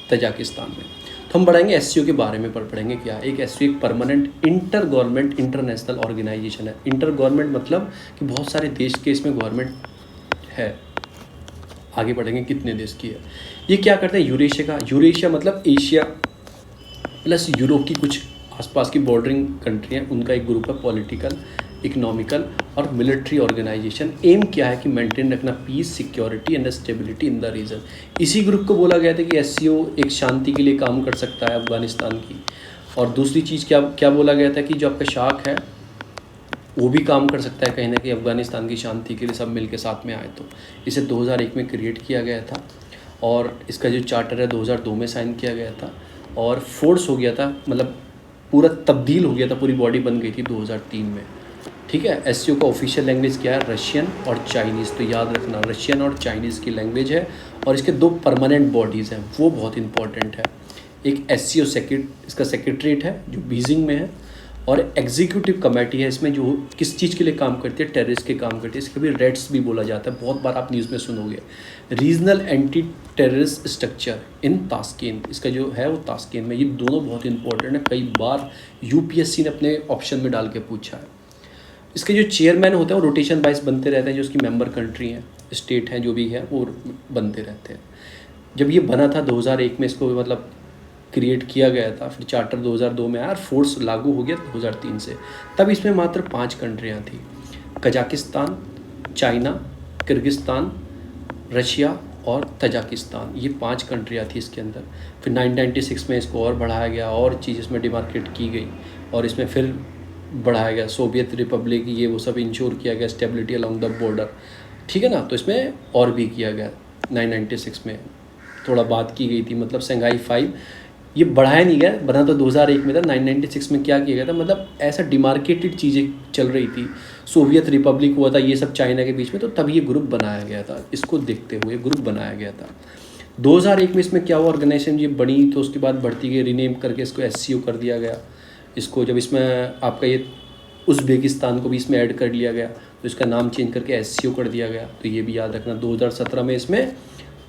तजाकिस्तान में। तो हम बढ़ाएंगे SCO के बारे में पढ़ेंगे क्या। एक SCO एक permanent inter government international organisation है। इंटर गवर्नमेंट मतलब कि बहुत सारे देश के इसमें गवर्नमेंट है। आगे बढ़ेंगे कितने देश की है। ये क्या करते हैं? यूरेशिया का, यूरेशिया मतलब एशिया प्लस यूरोप की कुछ आसपास की बॉर्डरिंग कंट्री हैं, उनका एक ग्रुप है। पॉलिटिकल, इकोनॉमिकल और मिलिट्री ऑर्गेनाइजेशन। एम क्या है कि मेंटेन रखना peace, security and stability in the region. इसी ग्रुप को बोला गया था कि SCO एक शांति के लिए काम कर सकता है अफगानिस्तान की। और दूसरी चीज़ क्या क्या बोला गया था कि जो आपका शाख है वो भी काम कर सकता है कहीं ना कहीं अफगानिस्तान की शांति के लिए, सब मिल के साथ में आए। तो इसे 2001 में क्रिएट किया गया था और इसका जो चार्टर है 2002 में साइन किया गया था और फोर्स हो गया था, मतलब पूरा तब्दील हो गया था, पूरी बॉडी बन गई थी 2003 में। ठीक है। SCO का ऑफिशियल लैंग्वेज क्या है? रशियन और चाइनीज़। तो याद रखना, रशियन और चाइनीज़ की लैंग्वेज है। और इसके 2 परमानेंट बॉडीज़ हैं, वो बहुत इंपॉर्टेंट है। एक SCO इसका सेक्रेटरीट है जो बीजिंग में है, और एग्जीक्यूटिव कमेटी है इसमें, जो किस चीज़ के लिए काम करती है? टेररिस्ट के काम करती है। इसके भी रेड्स भी बोला जाता है, बहुत बार आप न्यूज़ में सुनोगे। Regional anti terrorist structure in Taskin, इसका जो है वो तास्किन में। ये दोनों बहुत इंपॉर्टेंट है, कई बार UPSC ने अपने ऑप्शन में डाल के पूछा है। इसके जो चेयरमैन होते हैं वो रोटेशन वाइज बनते रहते हैं, जो उसकी मेंबर कंट्री हैं, स्टेट हैं, जो भी है वो बनते रहते हैं। जब ये बना था 2001 में, इसको मतलब क्रिएट किया गया था, फिर चार्टर 2002 में आया और फोर्स लागू हो गया 2003 से। तब इसमें मात्र 5 कंट्रियाँ थी, कजाकिस्तान, चाइना, किर्गिस्तान, रशिया और तजाकिस्तान। ये 5 कंट्रियाँ थी इसके अंदर। फिर 1996 में इसको और बढ़ाया गया, और चीज़ इसमें डिमार्केट की गई और इसमें फिर बढ़ाया गया। सोवियत रिपब्लिक, ये वो सब इंश्योर किया गया, स्टेबिलिटी अलॉन्ग द बॉर्डर। ठीक है ना। तो इसमें और भी किया गया 1996 में, थोड़ा बात की गई थी, मतलब संघाई 5। ये बढ़ाया नहीं गया, बना तो 2001 में था। 996 में क्या किया गया था, मतलब ऐसा डिमार्केटेड चीज़ें चल रही थी, सोवियत रिपब्लिक हुआ था, ये सब चाइना के बीच में, तो तब ये ग्रुप बनाया गया था, इसको देखते हुए ग्रुप बनाया गया था। 2001 में इसमें क्या हुआ, ऑर्गेनाइजेशन ये बनी, तो उसके बाद बढ़ती गई, रीनेम करके इसको SCO कर दिया गया। इसको जब इसमें आपका ये उज़्बेकिस्तान को भी इसमें ऐड कर लिया गया, तो इसका नाम चेंज करके SCO कर दिया गया। तो ये भी याद रखना, 2017 में इसमें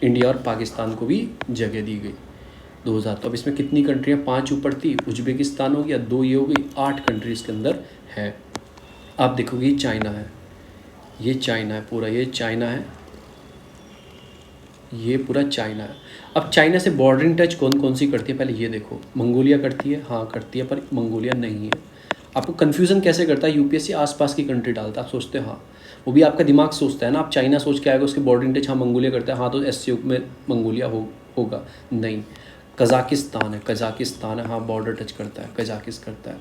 इंडिया और पाकिस्तान को भी जगह दी गई। 2000, तो अब इसमें कितनी कंट्रियाँ, 5 ऊपर थी, उज़्बेकिस्तान हो गया, 2 ये हो गई, 8 कंट्रीज़ के अंदर है। आप देखोगे ये चाइना है, ये चाइना है पूरा, ये चाइना है, ये पूरा चाइना है। अब चाइना से बॉर्डरिंग टच कौन कौन सी करती है, पहले ये देखो। मंगोलिया करती है, हाँ करती है, पर मंगोलिया नहीं है। आपको कन्फ्यूज़न कैसे करता है, UPSC आसपास की कंट्री डालता है, आप सोचते हैं हाँ, वो भी आपका दिमाग सोचता है ना, आप चाइना सोच के आएगा, उसके बॉर्डरिंग टच हाँ मंगोलिया करता है, हाँ तो SCO में मंगोलिया होगा नहीं। कज़ाकिस्तान है, कज़ाकिस्तान है, हाँ बॉर्डर टच करता है, कज़ाकिस करता है।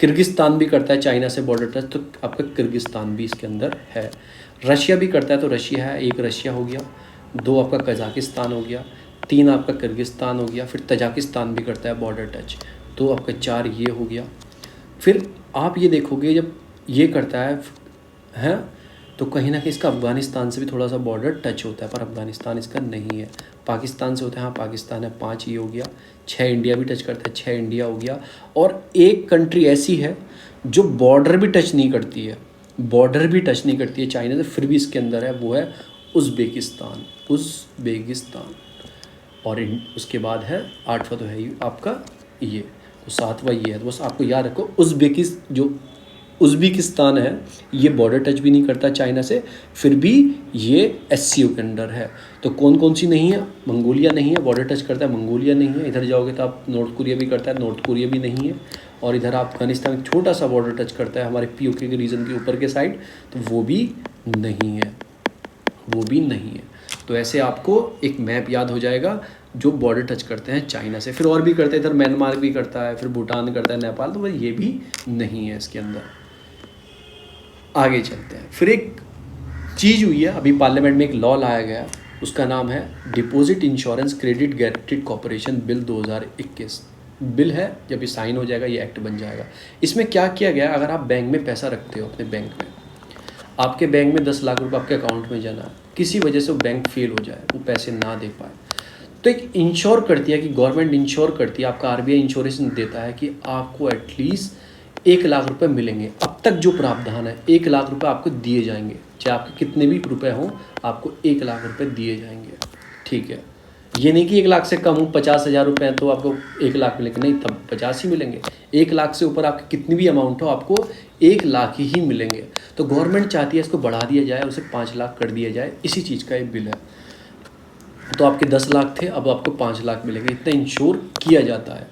किर्गिस्तान भी करता है चाइना से बॉर्डर टच, तो आपका किर्गिस्तान भी इसके अंदर है। रशिया भी करता है, तो रशिया है, एक रशिया हो गया, 2 आपका कज़ाकिस्तान हो गया, 3 आपका किर्गिस्तान हो गया, फिर तजाकिस्तान भी करता है बॉर्डर टच, तो आपका 4 ये हो गया। फिर आप ये देखोगे जब ये करता है तो कहीं ना कहीं इसका अफ़गानिस्तान से भी थोड़ा सा बॉर्डर टच होता है, पर अफ़गानिस्तान इसका नहीं है। पाकिस्तान से होता है, हाँ पाकिस्तान है, 5 ये हो गया। 6 इंडिया भी टच करता है, 6 इंडिया हो गया। और एक कंट्री ऐसी है जो बॉर्डर भी टच नहीं करती है, बॉर्डर भी टच नहीं करती है चाइना से, फिर भी इसके अंदर है, वो है उज़्बेकिस्तान, उज़्बेकिस्तान। और उसके बाद है 8वां तो है ही आपका ये, तो 7वां ये है। तो बस आपको याद रखो, उज़्बेकिस्तान है, ये बॉर्डर टच भी नहीं करता चाइना से, फिर भी ये SCO के अंडर है। तो कौन कौन सी नहीं है, मंगोलिया नहीं है, बॉर्डर टच करता है, मंगोलिया नहीं है। इधर जाओगे तो आप नॉर्थ कोरिया भी करता है, नॉर्थ कोरिया भी नहीं है। और इधर अफगानिस्तान छोटा सा बॉर्डर टच करता है हमारे POK के रीजन के ऊपर के साइड, तो वो भी नहीं है, वो भी नहीं है। तो ऐसे आपको एक मैप याद हो जाएगा जो बॉर्डर टच करते हैं चाइना से। फिर और भी करते हैं, इधर म्यांमार भी करता है, फिर भूटान करता है, नेपाल, तो ये भी नहीं है इसके अंदर। आगे चलते हैं। फिर एक चीज़ हुई है, अभी पार्लियामेंट में एक लॉ लाया गया, उसका नाम है deposit insurance credit guaranteed corporation bill 2021। Bill है, जब ये साइन हो जाएगा ये एक्ट बन जाएगा। इसमें क्या किया गया, अगर आप बैंक में पैसा रखते हो, अपने बैंक में, आपके बैंक में 10 लाख रुपए आपके अकाउंट में जाना, किसी वजह से वो बैंक फेल हो जाए, वो पैसे ना दे पाए, तो एक इंश्योर करती है कि गवर्नमेंट इंश्योर करती है, आपका RBI इंश्योरेंस देता है कि आपको एटलीस्ट 1 लाख रुपए मिलेंगे। अब तक जो प्रावधान है, 1 लाख रुपए आपको दिए जाएंगे, चाहे आपके कितने भी रुपए हों, आपको 1 लाख रुपए दिए जाएंगे। ठीक है, ये नहीं कि 1 लाख से कम हो, 50,000 रुपये हैं तो आपको 1 लाख मिलेंगे, नहीं, तब 50 ही मिलेंगे। 1 लाख से ऊपर आपकी कितनी भी अमाउंट हो, आपको 1 लाख ही मिलेंगे। तो गवर्नमेंट चाहती है इसको बढ़ा दिया जाए, उसे 5 लाख कर दिया जाए, इसी चीज़ का एक बिल है। तो आपके 10 लाख थे, अब आपको 5 लाख मिलेंगे, इतना इंश्योर किया जाता है।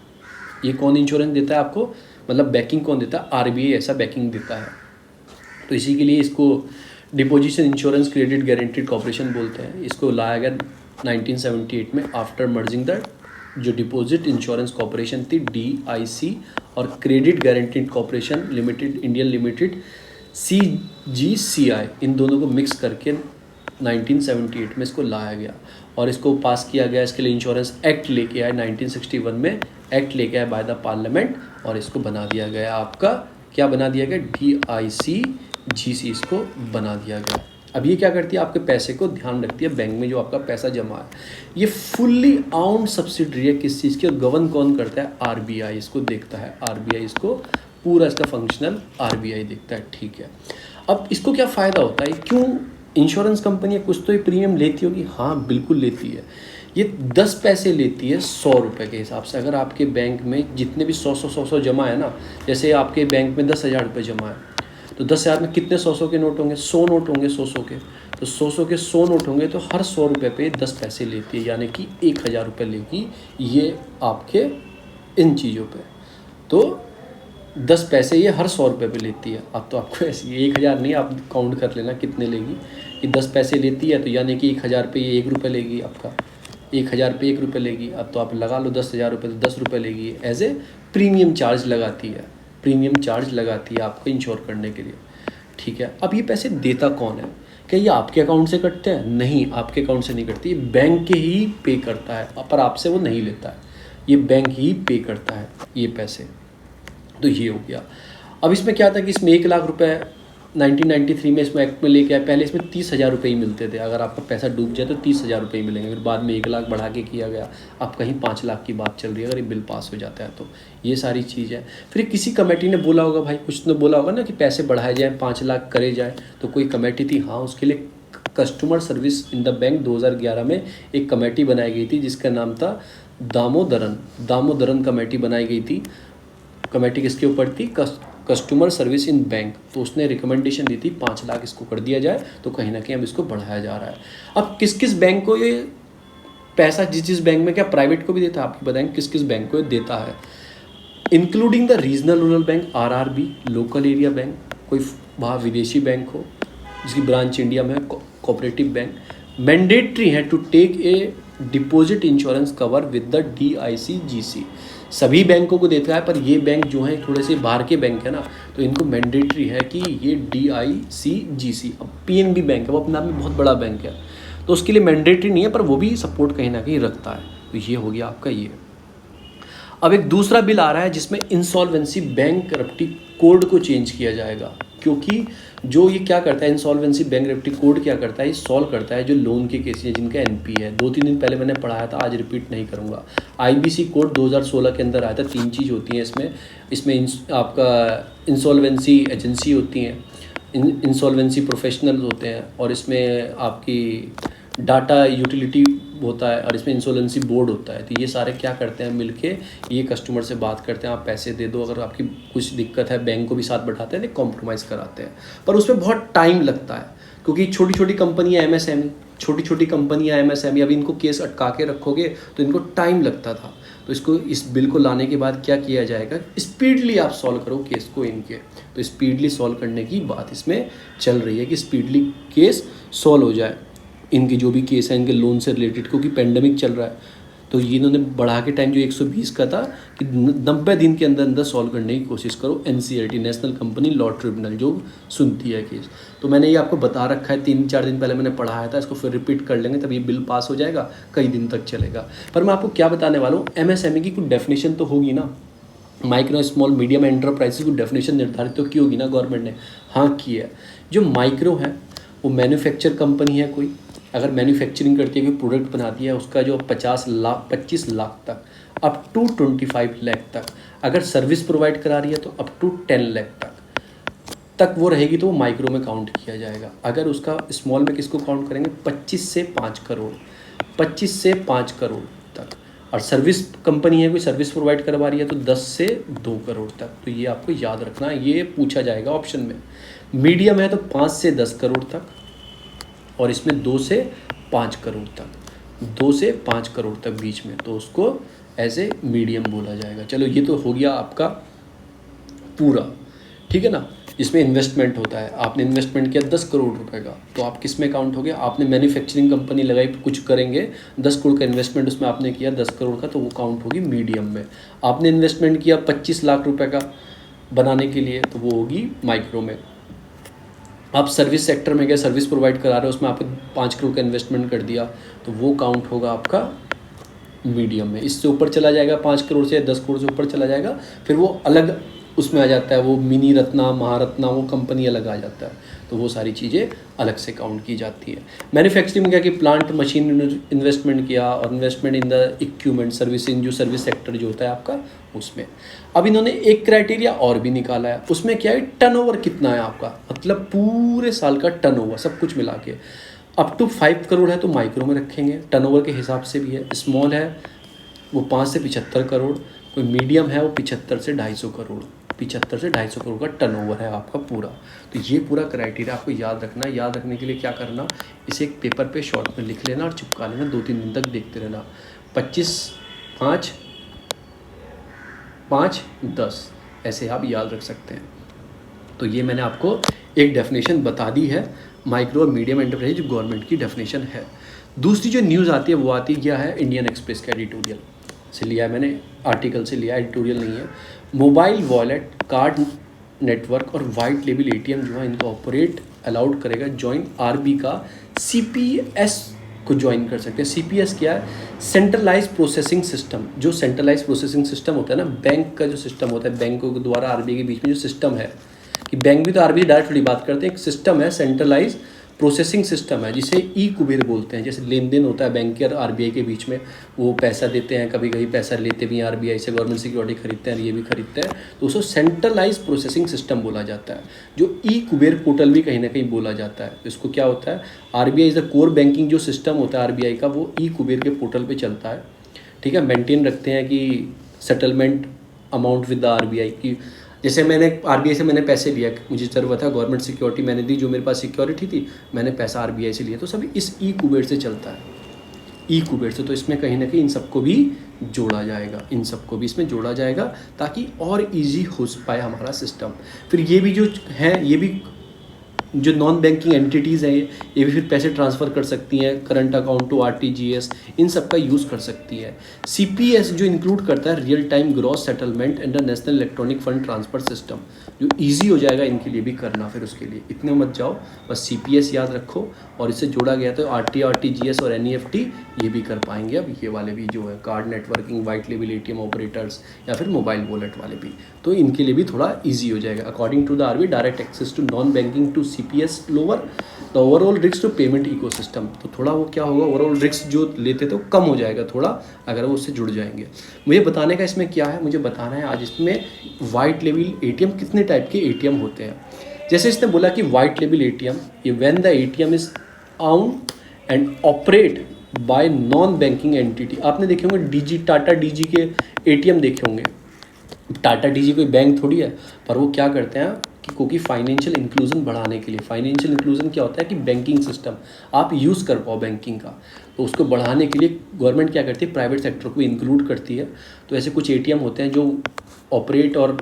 ये कौन इंश्योरेंस देता है आपको, मतलब बैकिंग कौन देता है, RBI ऐसा बैकिंग देता है। तो इसी के लिए इसको deposition insurance credit guaranteed corporation बोलते हैं। इसको लाया गया 1978 में, आफ्टर मर्जिंग द जो डिपॉजिट इंश्योरेंस कॉर्पोरेशन थी DIC और credit guaranteed corporation limited Indian limited CGCI, इन दोनों को मिक्स करके 1978 में इसको लाया गया और इसको पास किया गया। इसके लिए इंश्योरेंस एक्ट लेके आए 1961 में, एक्ट लेके आए बाय द पार्लियामेंट, और इसको बना दिया गया आपका, क्या बना दिया गया, DICGC इसको बना दिया गया। अब ये क्या करती है, आपके पैसे को ध्यान रखती है, बैंक में जो आपका पैसा जमा है। ये फुल्ली आउंड सब्सिडरी है किस चीज़ की, और गवर्न कौन करता है, RBI इसको देखता है, RBI इसको पूरा इसका फंक्शनल RBI देखता है। ठीक है, अब इसको क्या फ़ायदा होता है, क्यों इंश्योरेंस कंपनियाँ कुछ तो ये प्रीमियम लेती होगी, हाँ बिल्कुल लेती है। ये 10 पैसे लेती है 100 रुपये के हिसाब से। अगर आपके बैंक में जितने भी 100 जमा है ना, जैसे आपके बैंक में 10,000 रुपये जमा है, तो 10,000 में कितने 100 के नोट होंगे, 100 नोट होंगे 100 के, तो 100 के 100 नोट होंगे, तो हर 100 रुपये पे 10 पैसे लेती है, यानी कि 1,000 रुपये लेगी ये आपके इन चीज़ों पे। तो 10 पैसे ये हर 100 रुपये पे लेती है। अब तो आपको ऐसी 1,000 नहीं, आप काउंट कर लेना कितने लेगी, कि 10 पैसे लेती है, तो यानी कि 1,000 पे ये 1 रुपये लेगी आपका, 1,000 पे 1 रुपये लेगी। अब तो आप लगा लो 10,000 रुपये, तो 10 रुपये लेगी, एज ए प्रीमियम चार्ज लगाती है, प्रीमियम चार्ज लगाती है आपको इंश्योर करने के लिए। ठीक है, अब ये पैसे देता कौन है, क्या ये आपके अकाउंट से कटते हैं, नहीं, आपके अकाउंट से नहीं कटती, बैंक के ही पे करता है, पर आपसे वो नहीं लेता है। ये बैंक ही पे करता है ये पैसे। तो ये हो गया। अब इसमें क्या था कि इसमें 1 लाख रुपए 1993 में इसमें एक्ट में लेके आए। पहले इसमें 30,000 रुपये ही मिलते थे, अगर आपका पैसा डूब जाए तो 30,000 रुपये ही मिलेंगे। फिर बाद में 1 लाख बढ़ा के किया गया, अब कहीं 5 लाख की बात चल रही है अगर ये बिल पास हो जाता है तो। ये सारी चीज़ है। फिर किसी कमेटी ने बोला होगा भाई, कुछ ने बोला होगा ना कि पैसे बढ़ाए जाए, 5 लाख करे जाए, तो कोई कमेटी थी, हाँ, उसके लिए customer service in the bank 2011 में एक कमेटी बनाई गई थी जिसका नाम था दामोदरन कमेटी बनाई गई थी। कमेटी किसके ऊपर थी? Customer service in bank. तो उसने रिकमेंडेशन दी थी 5 लाख इसको कर दिया जाए, तो कहीं ना कहीं अब इसको बढ़ाया जा रहा है। अब किस किस बैंक को ये पैसा, जिस जिस बैंक में, क्या प्राइवेट को भी देता है, आपको बताएंगे किस किस बैंक को देता है, including the regional rural bank, RRB, local area bank, कोई वहाँ विदेशी बैंक हो जिसकी ब्रांच इंडिया में है, कोऑपरेटिव बैंक। मैंडेटरी है to take a deposit insurance cover with the DICGC। सभी बैंकों को देता है, पर ये बैंक जो है थोड़े से बाहर के बैंक है ना, तो इनको मैंडेटरी है कि ये DICGC, अब PNB बैंक है, वो अपने आप में बहुत बड़ा बैंक है, तो उसके लिए मैंडेटरी नहीं है, पर वो भी सपोर्ट कहीं ना कहीं रखता है। तो ये हो गया आपका ये। अब एक दूसरा बिल आ रहा है जिसमें इंसॉल्वेंसी बैंकरप्टी कोड को चेंज किया जाएगा, क्योंकि जो ये क्या करता है, इंसॉल्वेंसी बैंकरप्टी कोड क्या करता है, ये सॉल्व करता है जो लोन के केस हैं जिनका NP है। 2-3 दिन पहले मैंने पढ़ाया था, आज रिपीट नहीं करूँगा। IBC कोड 2016 के अंदर आया था। 3 चीज़ होती हैं इसमें आपका इंसॉल्वेंसी एजेंसी होती हैं, इंसॉल्वेंसी प्रोफेशनल होते हैं, और इसमें आपकी डाटा यूटिलिटी होता है, और इसमें इंसॉल्वेंसी बोर्ड होता है। तो ये सारे क्या करते हैं, मिलके ये कस्टमर से बात करते हैं, आप पैसे दे दो, अगर आपकी कुछ दिक्कत है, बैंक को भी साथ बैठाते हैं, कॉम्प्रोमाइज़ कराते हैं। पर उसमें बहुत टाइम लगता है, क्योंकि छोटी छोटी कंपनियाँ MSME, अभी इनको केस अटका के रखोगे तो इनको टाइम लगता था। तो इसको, इस बिल को लाने के बाद क्या किया जाएगा, स्पीडली आप सॉल्व करो केस को इनके। तो स्पीडली सॉल्व करने की बात इसमें चल रही है कि स्पीडली केस सॉल्व हो जाए, इनके जो भी केस हैं इनके लोन से रिलेटेड, क्योंकि पेंडेमिक चल रहा है। तो ये इन्होंने बढ़ा के टाइम जो 120 का था कि 90 दिन के अंदर अंदर सॉल्व करने की कोशिश करो। NCLT, national company law tribunal, जो सुनती है केस। तो मैंने ये आपको बता रखा है, 3-4 दिन पहले मैंने पढ़ाया था, इसको फिर रिपीट कर लेंगे, तब ये बिल पास हो जाएगा, कई दिन तक चलेगा। पर मैं आपको क्या बताने वाला हूँ, MSME की कुछ डेफिनेशन तो होगी ना, माइक्रो स्मॉल मीडियम एंटरप्राइजेस की डेफिनेशन निर्धारित तो की होगी ना गवर्नमेंट ने। हाँ, की है। जो माइक्रो है वो मैन्युफैक्चर कंपनी है कोई, अगर मैन्युफैक्चरिंग करती है, कोई प्रोडक्ट बनाती है, उसका जो 25 लाख तक, अप टू 25 लाख तक, अगर सर्विस प्रोवाइड करा रही है तो अप टू 10 लाख तक वो रहेगी, तो वो माइक्रो में काउंट किया जाएगा। अगर उसका स्मॉल में किसको काउंट करेंगे, 25 से 5 करोड़ तक। और सर्विस कंपनी है, कोई सर्विस प्रोवाइड करवा रही है तो 10 से 2 करोड़ तक। तो ये आपको याद रखना, ये पूछा जाएगा ऑप्शन में। मीडियम है तो 5 से 10 करोड़ तक, और इसमें 2 से 5 करोड़ तक बीच में, तो उसको ऐसे मीडियम बोला जाएगा। चलो, ये तो हो गया आपका पूरा, ठीक है ना। जिसमें इन्वेस्टमेंट होता है, आपने इन्वेस्टमेंट किया 10 करोड़ रुपए का, तो आप किस में काउंट हो गया, आपने मैन्युफैक्चरिंग कंपनी लगाई, कुछ करेंगे, 10 करोड़ का इन्वेस्टमेंट उसमें आपने किया 10 करोड़ का, तो वो काउंट होगी मीडियम में। आपने इन्वेस्टमेंट किया 25 लाख रुपए का बनाने के लिए, तो वो होगी माइक्रो में। आप सर्विस सेक्टर में गए, सर्विस प्रोवाइड करा रहे हो, उसमें आपने 5 करोड़ का इन्वेस्टमेंट कर दिया, तो वो काउंट होगा आपका मीडियम में। इससे ऊपर चला जाएगा, 5 करोड़ से 10 करोड़ से ऊपर चला जाएगा, फिर वो अलग उसमें आ जाता है, वो मिनी रत्ना, महारत्ना, वो कंपनी अलग आ जाता है, तो वो सारी चीज़ें अलग से काउंट की जाती है। मैन्युफैक्चरिंग में क्या कि प्लांट मशीन इन्वेस्टमेंट किया, और investment in the equipment servicing, जो सर्विस सेक्टर जो होता है आपका, उसमें। अब इन्होंने एक क्राइटेरिया और भी निकाला है, उसमें क्या है, टर्नओवर कितना है आपका, मतलब पूरे साल का टर्नओवर सब कुछ मिला के। अप टू 5 करोड़ है तो माइक्रो में रखेंगे, टर्नओवर के हिसाब से भी है। स्मॉल है वो 5 से 75 करोड़, कोई मीडियम है वो 75 से 250 करोड़, 75 से 250 करोड़ का टर्नओवर है आपका पूरा। तो ये पूरा क्राइटेरिया आपको याद रखना। याद रखने के लिए क्या करना, इसे एक पेपर पे शॉर्ट में लिख लेना और चिपका लेना, 2-3 दिन तक देखते रहना। 25, 5, 5, 10 ऐसे आप याद रख सकते हैं। तो ये मैंने आपको एक डेफिनेशन बता दी है, माइक्रो और मीडियम एंटरप्राइज गवर्नमेंट की डेफिनेशन है। दूसरी जो न्यूज़ आती है वो आती है क्या है, इंडियन एक्सप्रेस का एडिटोरियल से लिया है मैंने, आर्टिकल से लिया, एडिटोरियल नहीं है। मोबाइल वॉलेट, कार्ड नेटवर्क और वाइट लेबल ATM जो है, इनको ऑपरेट अलाउड करेगा जॉइंट RB का CPS को ज्वाइन कर सकते हैं। सीपीएस क्या है? Centralise processing system. जो सेंट्रलाइज प्रोसेसिंग सिस्टम होता है ना, बैंक का जो सिस्टम होता है, बैंकों के द्वारा आरबीआई के बीच में जो सिस्टम है, कि बैंक भी तो आरबीआई डायरेक्ट थोड़ी बात करते हैं, एक सिस्टम है, सेंट्रलाइज प्रोसेसिंग सिस्टम है, जिसे ई कुबेर बोलते हैं। जैसे लेन देन होता है बैंक और आरबीआई के बीच में, वो पैसा देते हैं, कभी कभी पैसा लेते भी हैं आरबीआई से, गवर्नमेंट सिक्योरिटी खरीदते हैं, ये भी खरीदते हैं, तो उसको सेंट्रलाइज प्रोसेसिंग सिस्टम बोला जाता है, जो ई कुबेर पोर्टल भी कहीं ना कहीं बोला जाता है। इसको क्या होता है, RBI is the core banking जो सिस्टम होता है आरबीआई का, वो ई कुबेर के पोर्टल पर चलता है। ठीक है, मेंटेन रखते हैं कि settlement amount with the RBI की। जैसे मैंने आरबीआई से मैंने पैसे लिया, मुझे ज़रूरत था, गवर्नमेंट सिक्योरिटी मैंने दी, जो मेरे पास सिक्योरिटी थी, मैंने पैसा आरबीआई से लिया, तो सभी इस ई कुबेर से चलता है, ई कुबेर से। तो इसमें कहीं ना कहीं इन सबको भी जोड़ा जाएगा, इन सबको भी इसमें जोड़ा जाएगा, ताकि और ईजी हो पाए हमारा सिस्टम। फिर ये भी जो है, ये भी जो नॉन बैंकिंग एंटिटीज़ हैं, ये भी फिर पैसे ट्रांसफ़र कर सकती हैं, करंट अकाउंट टू आरटीजीएस, इन सब का यूज़ कर सकती है। सीपीएस जो इंक्लूड करता है real time gross settlement and the national electronic fund transfer system, जो इजी हो जाएगा इनके लिए भी करना। फिर उसके लिए इतने मत जाओ, बस सीपीएस याद रखो, और इससे जोड़ा गया तो आरटीजीएस और एनईएफटी ये भी कर पाएंगे। अब ये वाले भी जो है card networking, white label ATM operators, या फिर मोबाइल वॉलेट वाले भी, तो इनके लिए भी थोड़ा ईजी हो जाएगा। According to the RBI, direct access to non banking to CPS lower the overall risk to payment ecosystem. तो थोड़ा वो क्या होगा, ओवरऑल रिस्क जो लेते थे वो कम हो जाएगा थोड़ा, अगर वो उससे जुड़ जाएंगे। मुझे बताने का इसमें क्या है, मुझे बताना है आज इसमें वाइट लेबल एटीएम कितने टाइप के एटीएम होते हैं। जैसे इसने बोला कि वाइट लेबल एटीएम, ये when the ATM is owned and operate bye non banking entity. आपने देखे होंगे डीजी, टाटा डीजी के एटीएम देखे होंगे। टाटा डीजी कोई बैंक थोड़ी है, पर वो क्या करते हैं कि क्योंकि फाइनेंशियल इंक्लूजन बढ़ाने के लिए, फाइनेंशियल इंक्लूजन क्या होता है कि बैंकिंग सिस्टम आप यूज़ कर पाओ बैंकिंग का, तो उसको बढ़ाने के लिए गवर्नमेंट क्या करती है, प्राइवेट सेक्टर को इंक्लूड करती है। तो ऐसे कुछ एटीएम होते हैं जो ऑपरेट और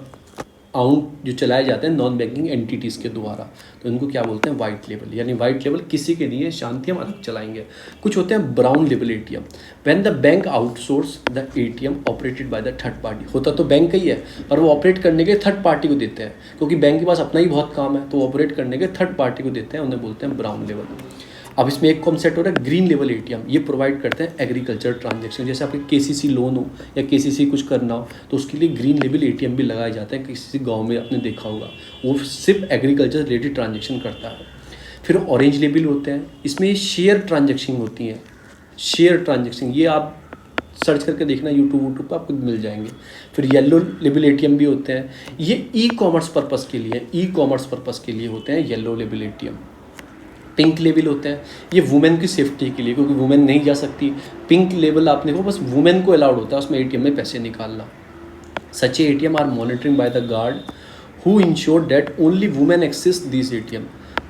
जो चलाए जाते हैं नॉन बैंकिंग एंटिटीज़ के द्वारा, तो इनको क्या बोलते हैं, वाइट लेबल। यानी वाइट लेबल किसी के लिए शांति हम अलग चलाएंगे। कुछ होते हैं brown label ATM, when the bank outsource the ATM operated by the third party. होता तो बैंक का ही है, पर वो ऑपरेट करने के थर्ड पार्टी को देते हैं, क्योंकि बैंक के पास अपना ही बहुत काम है, तो ऑपरेट करने के थर्ड पार्टी को देते हैं, उन्हें बोलते हैं ब्राउन लेबल। अब इसमें एक कॉन्सेप्ट हो रहा है ग्रीन लेवल एटीएम। ये प्रोवाइड करते हैं एग्रीकल्चर ट्रांजैक्शन, जैसे आपके केसीसी लोन हो या केसीसी कुछ करना हो, तो उसके लिए ग्रीन लेवल एटीएम भी लगाए जाते हैं। किसी गांव में आपने देखा होगा, वो सिर्फ एग्रीकल्चर रिलेटेड ट्रांजैक्शन करता है। फिर ऑरेंज लेवल होते हैं, इसमें शेयर ट्रांजैक्शन होती हैं, शेयर ट्रांजैक्शन, ये आप सर्च करके देखना यूट्यूब पर आपको मिल जाएंगे। फिर येलो लेवल एटीएम भी होते हैं, ये ई कॉमर्स पर्पज़ के लिए, ई कॉमर्स पर्पज़ के लिए होते हैं yellow level ATM. Pink level होते हैं, ये वुमेन की सेफ्टी के लिए, क्योंकि वुमेन नहीं जा सकती। पिंक लेवल आपने को बस वुमेन को अलाउड होता है उसमें एटीएम में पैसे निकालना। Such ATM are monitoring by the guard who ensure that only women access this ATM.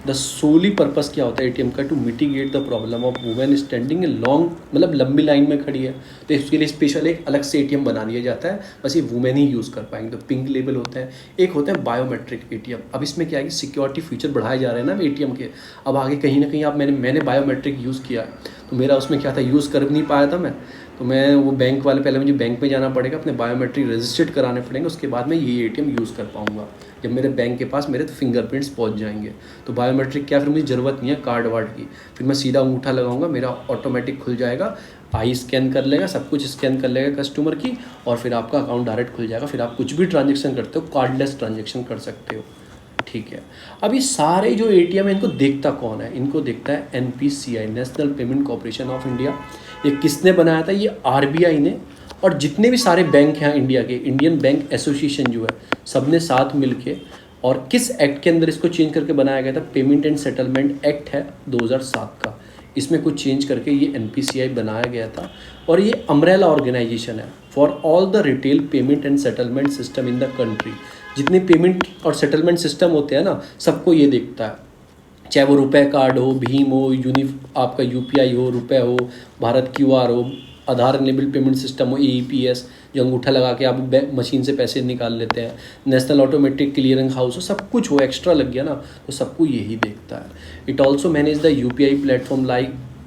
The solely purpose क्या होता है एटीएम का, to mitigate the problem of women standing a long, मतलब लंबी लाइन में खड़ी है, तो इसके लिए स्पेशल एक अलग से एटीएम बना दिया जाता है, बस ये वुमेन ही यूज़ कर पाएंगे। तो पिंक लेबल होते हैं। एक होते हैं बायोमेट्रिक एटीएम। अब इसमें क्या है कि सिक्योरिटी फीचर बढ़ाए जा रहे हैं ना एटीएम के। अब आगे कहीं ना कहीं आप मैंने बायोमेट्रिक यूज़ किया, तो मेरा उसमें क्या था, यूज़ कर नहीं पाया था मैं, तो मैं वो बैंक वाले, पहले मुझे बैंक में जाना पड़ेगा, अपने बायोमेट्रिक रजिस्टर्ड कराने पड़ेंगे, उसके बाद मैं ये एटीएम यूज़ कर पाऊँगा। जब मेरे बैंक के पास मेरे तो फिंगरप्रिंट्स पहुंच जाएंगे। तो बायोमेट्रिक क्या, फिर मुझे ज़रूरत नहीं है कार्ड वार्ड की, फिर मैं सीधा अंगूठा लगाऊंगा, मेरा ऑटोमेटिक खुल जाएगा, आई स्कैन कर लेगा, सब कुछ स्कैन कर लेगा कस्टमर की, और फिर आपका अकाउंट डायरेक्ट खुल जाएगा। फिर आप कुछ भी ट्रांजेक्शन करते हो, कार्डलेस ट्रांजेक्शन कर सकते हो। ठीक है, अब ये सारे जो एटीएम है इनको देखता कौन है, इनको देखता है NPCI, national payment corporation of India. ये किसने बनाया था, ये आरबीआई ने, और जितने भी सारे बैंक हैं इंडिया के, इंडियन बैंक एसोसिएशन जो है, सबने साथ मिलके, और किस एक्ट के अंदर इसको चेंज करके बनाया गया था, पेमेंट एंड सेटलमेंट एक्ट है 2007 का, इसमें कुछ चेंज करके ये एनपीसीआई बनाया गया था। और ये अम्ब्रेला ऑर्गेनाइजेशन है for all the retail payment and settlement system in the country. जितने पेमेंट और सेटलमेंट सिस्टम होते हैं ना, सबको ये देखता है, चाहे वो रुपए कार्ड हो, भीम हो, आपका यूपीआई हो, रुपए हो, भारत क्यूआर हो, आधार इनेबल्ड पेमेंट सिस्टम हो, एईपीएस, जो अंगूठा लगा के आप मशीन से पैसे निकाल लेते हैं, नेशनल ऑटोमेटिक क्लियरिंग हाउस हो, सब कुछ हो, एक्स्ट्रा लग गया ना, तो सबको यही देखता है। It also manage the UPI platform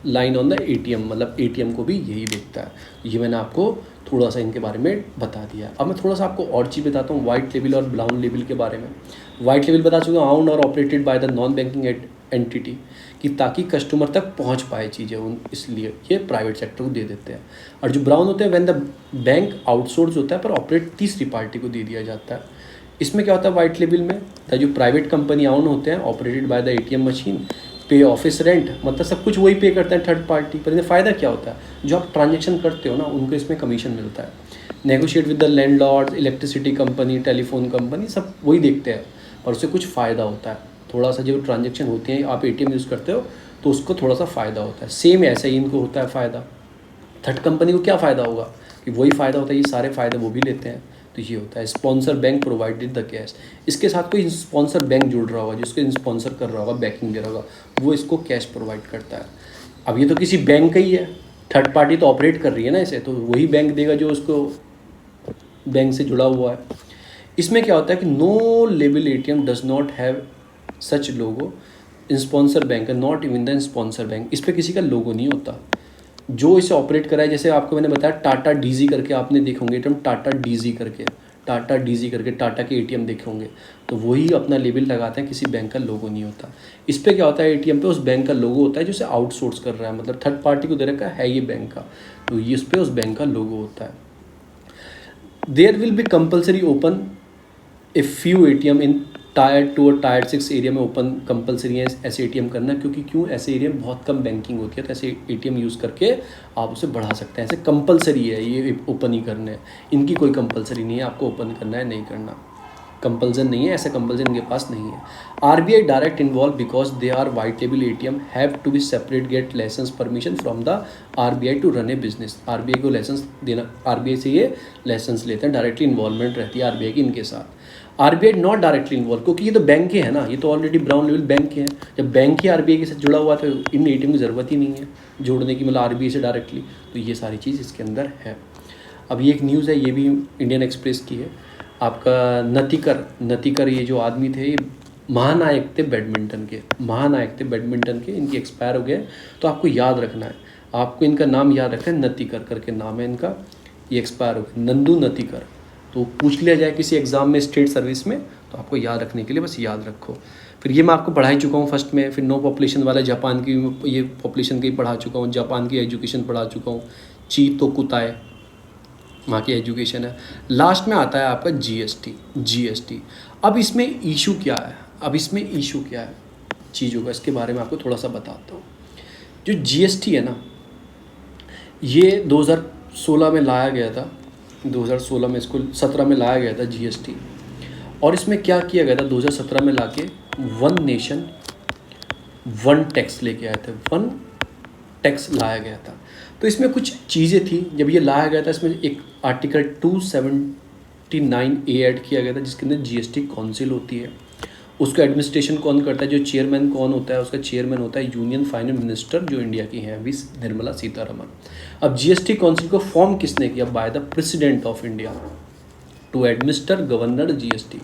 line on the ATM, मतलब एटीएम को भी यही देखता है। ये मैंने आपको थोड़ा सा इनके बारे में बता दिया। अब मैं थोड़ा सा आपको और चीज़ बताता हूँ वाइट लेबल और ब्राउन लेबल के बारे में। वाइट लेबल बता चुका हूँ, ऑन और operated by the non banking entity, कि ताकि कस्टमर तक पहुंच पाए चीज़ें, उन इसलिए ये प्राइवेट सेक्टर को दे देते हैं। और जो ब्राउन होते हैं व्हेन द बैंक आउटसोर्स होता है पर ऑपरेट तीसरी पार्टी को दे दिया जाता है। इसमें क्या होता है वाइट लेबल में, जो प्राइवेट कंपनी ओन होते हैं operated by the ATM machine, पे ऑफिस रेंट, मतलब सब कुछ वही पे करते हैं थर्ड पार्टी। पर इन्हें फ़ायदा क्या होता है, जो आप ट्रांजेक्शन करते हो ना उनको इसमें कमीशन मिलता है। Negotiate with the landlord, electricity company, telephone company, सब वही देखते हैं और उससे कुछ फ़ायदा होता है। थोड़ा सा जो ट्रांजेक्शन होती हैं, आप एटीएम यूज़ करते हो तो उसको थोड़ा सा फ़ायदा होता है। सेम ऐसे ही इनको होता है फ़ायदा। थर्ड कंपनी को क्या फ़ायदा होगा कि वही फ़ायदा होता है, ये सारे फ़ायदे वो भी लेते हैं। तो ये होता है sponsor bank provided the cash. इसके साथ कोई स्पॉन्सर बैंक जुड़ रहा होगा, जिसको स्पॉन्सर कर रहा होगा, बैकिंग दे रहा होगा, वो इसको कैश प्रोवाइड करता है। अब ये तो किसी बैंक का ही है, थर्ड पार्टी तो ऑपरेट कर रही है ना इसे, तो वही बैंक देगा जो उसको बैंक से जुड़ा हुआ है। इसमें क्या होता है कि no label ATM does not have such logo, sponsor bank है not even the sponsor bank. इस पर किसी का लोगो नहीं होता जो इसे ऑपरेट कराए। जैसे आपको मैंने बताया टाटा डीजी करके आपने देखे होंगे एटीएम, टाटा डीजी करके, टाटा डीजी करके टाटा के एटीएम देखे होंगे, तो वही अपना लेबल लगाते हैं, किसी बैंक का लोगो नहीं होता। इस पर क्या होता है एटीएम पे उस बैंक का लोगो होता है जो इसे आउटसोर्स कर रहा है, मतलब थर्ड पार्टी को दे रखा है ये बैंक का, तो ये इस पर उस बैंक का लोगो होता है। There will be compulsory open a few ATM in tier 2 और टायर 6 एरिया में ओपन कंपलसरी है ऐसे एटीएम करना, क्योंकि क्यों ऐसे एरिया में बहुत कम बैंकिंग होती है, तो ऐसे एटीएम यूज़ करके आप उसे बढ़ा सकते हैं। ऐसे कंपलसरी है ये ओपन ही करने हैं, इनकी कोई कंपलसरी नहीं है आपको ओपन करना है नहीं करना, कंपल्सन नहीं है, ऐसा कंपल्सन इनके पास नहीं है। RBI direct involve because they are white label ATM have to be separate get licence permission from the RBI to run a business. RBI को लाइसेंस देना, आरबीआई से ये लाइसेंस लेते हैं, डायरेक्टली इन्वॉल्वमेंट रहती है आरबीआई की इनके साथ। आरबीआई नॉट डायरेक्टली इन्वॉल्व, क्योंकि ये तो बैंक के हैं ना, ये तो ऑलरेडी ब्राउन लेवल बैंक के हैं। जब बैंक ही आरबीआई के साथ जुड़ा हुआ तो इन एटीएम की ज़रूरत ही नहीं है जोड़ने की, मतलब आरबीआई से डायरेक्टली, तो ये सारी चीज़ इसके अंदर है। अब ये एक न्यूज़ है, ये भी इंडियन एक्सप्रेस की है। आपका नतीकर ये जो आदमी थे, ये महानायक थे बैडमिंटन के, महानायक थे बैडमिंटन के, इनकी एक्सपायर हो गए, तो आपको याद रखना है, आपको इनका नाम याद रखना है, नतीकर करके नाम है इनका, ये एक्सपायर हो गए, नंदू नतीकर। तो पूछ लिया जाए किसी एग्ज़ाम में स्टेट सर्विस में, तो आपको याद रखने के लिए बस याद रखो। फिर ये मैं आपको पढ़ा ही चुका हूँ फर्स्ट में, फिर नो पॉपुलेशन वाला जापान की, ये पॉपुलेशन की पढ़ा चुका हूँ, जापान की एजुकेशन पढ़ा चुका हूँ, ची तो कुताए वहाँ की एजुकेशन है। लास्ट में आता है आपका जीएसटी। अब इसमें इशू क्या है, चीज़ों का, इसके बारे में आपको थोड़ा सा बताता हूँ। जो जीएसटी है ना, ये 2016 में लाया गया था, 2016 में, इसको 17 में लाया गया था जीएसटी। और इसमें क्या किया गया था 2017 में लाके, वन नेशन वन टैक्स लेके आए थे, वन टैक्स लाया गया था। तो इसमें कुछ चीज़ें थी जब ये लाया गया था, इसमें एक आर्टिकल 279A ऐड किया गया था, जिसके अंदर जीएसटी काउंसिल होती है, उसका एडमिनिस्ट्रेशन कौन करता है, जो चेयरमैन कौन होता है, उसका चेयरमैन होता है यूनियन फाइनेंस मिनिस्टर जो इंडिया की हैं अभी, निर्मला सीतारमन। अब जीएसटी काउंसिल को फॉर्म किसने किया, by the president of India to administer governor GST.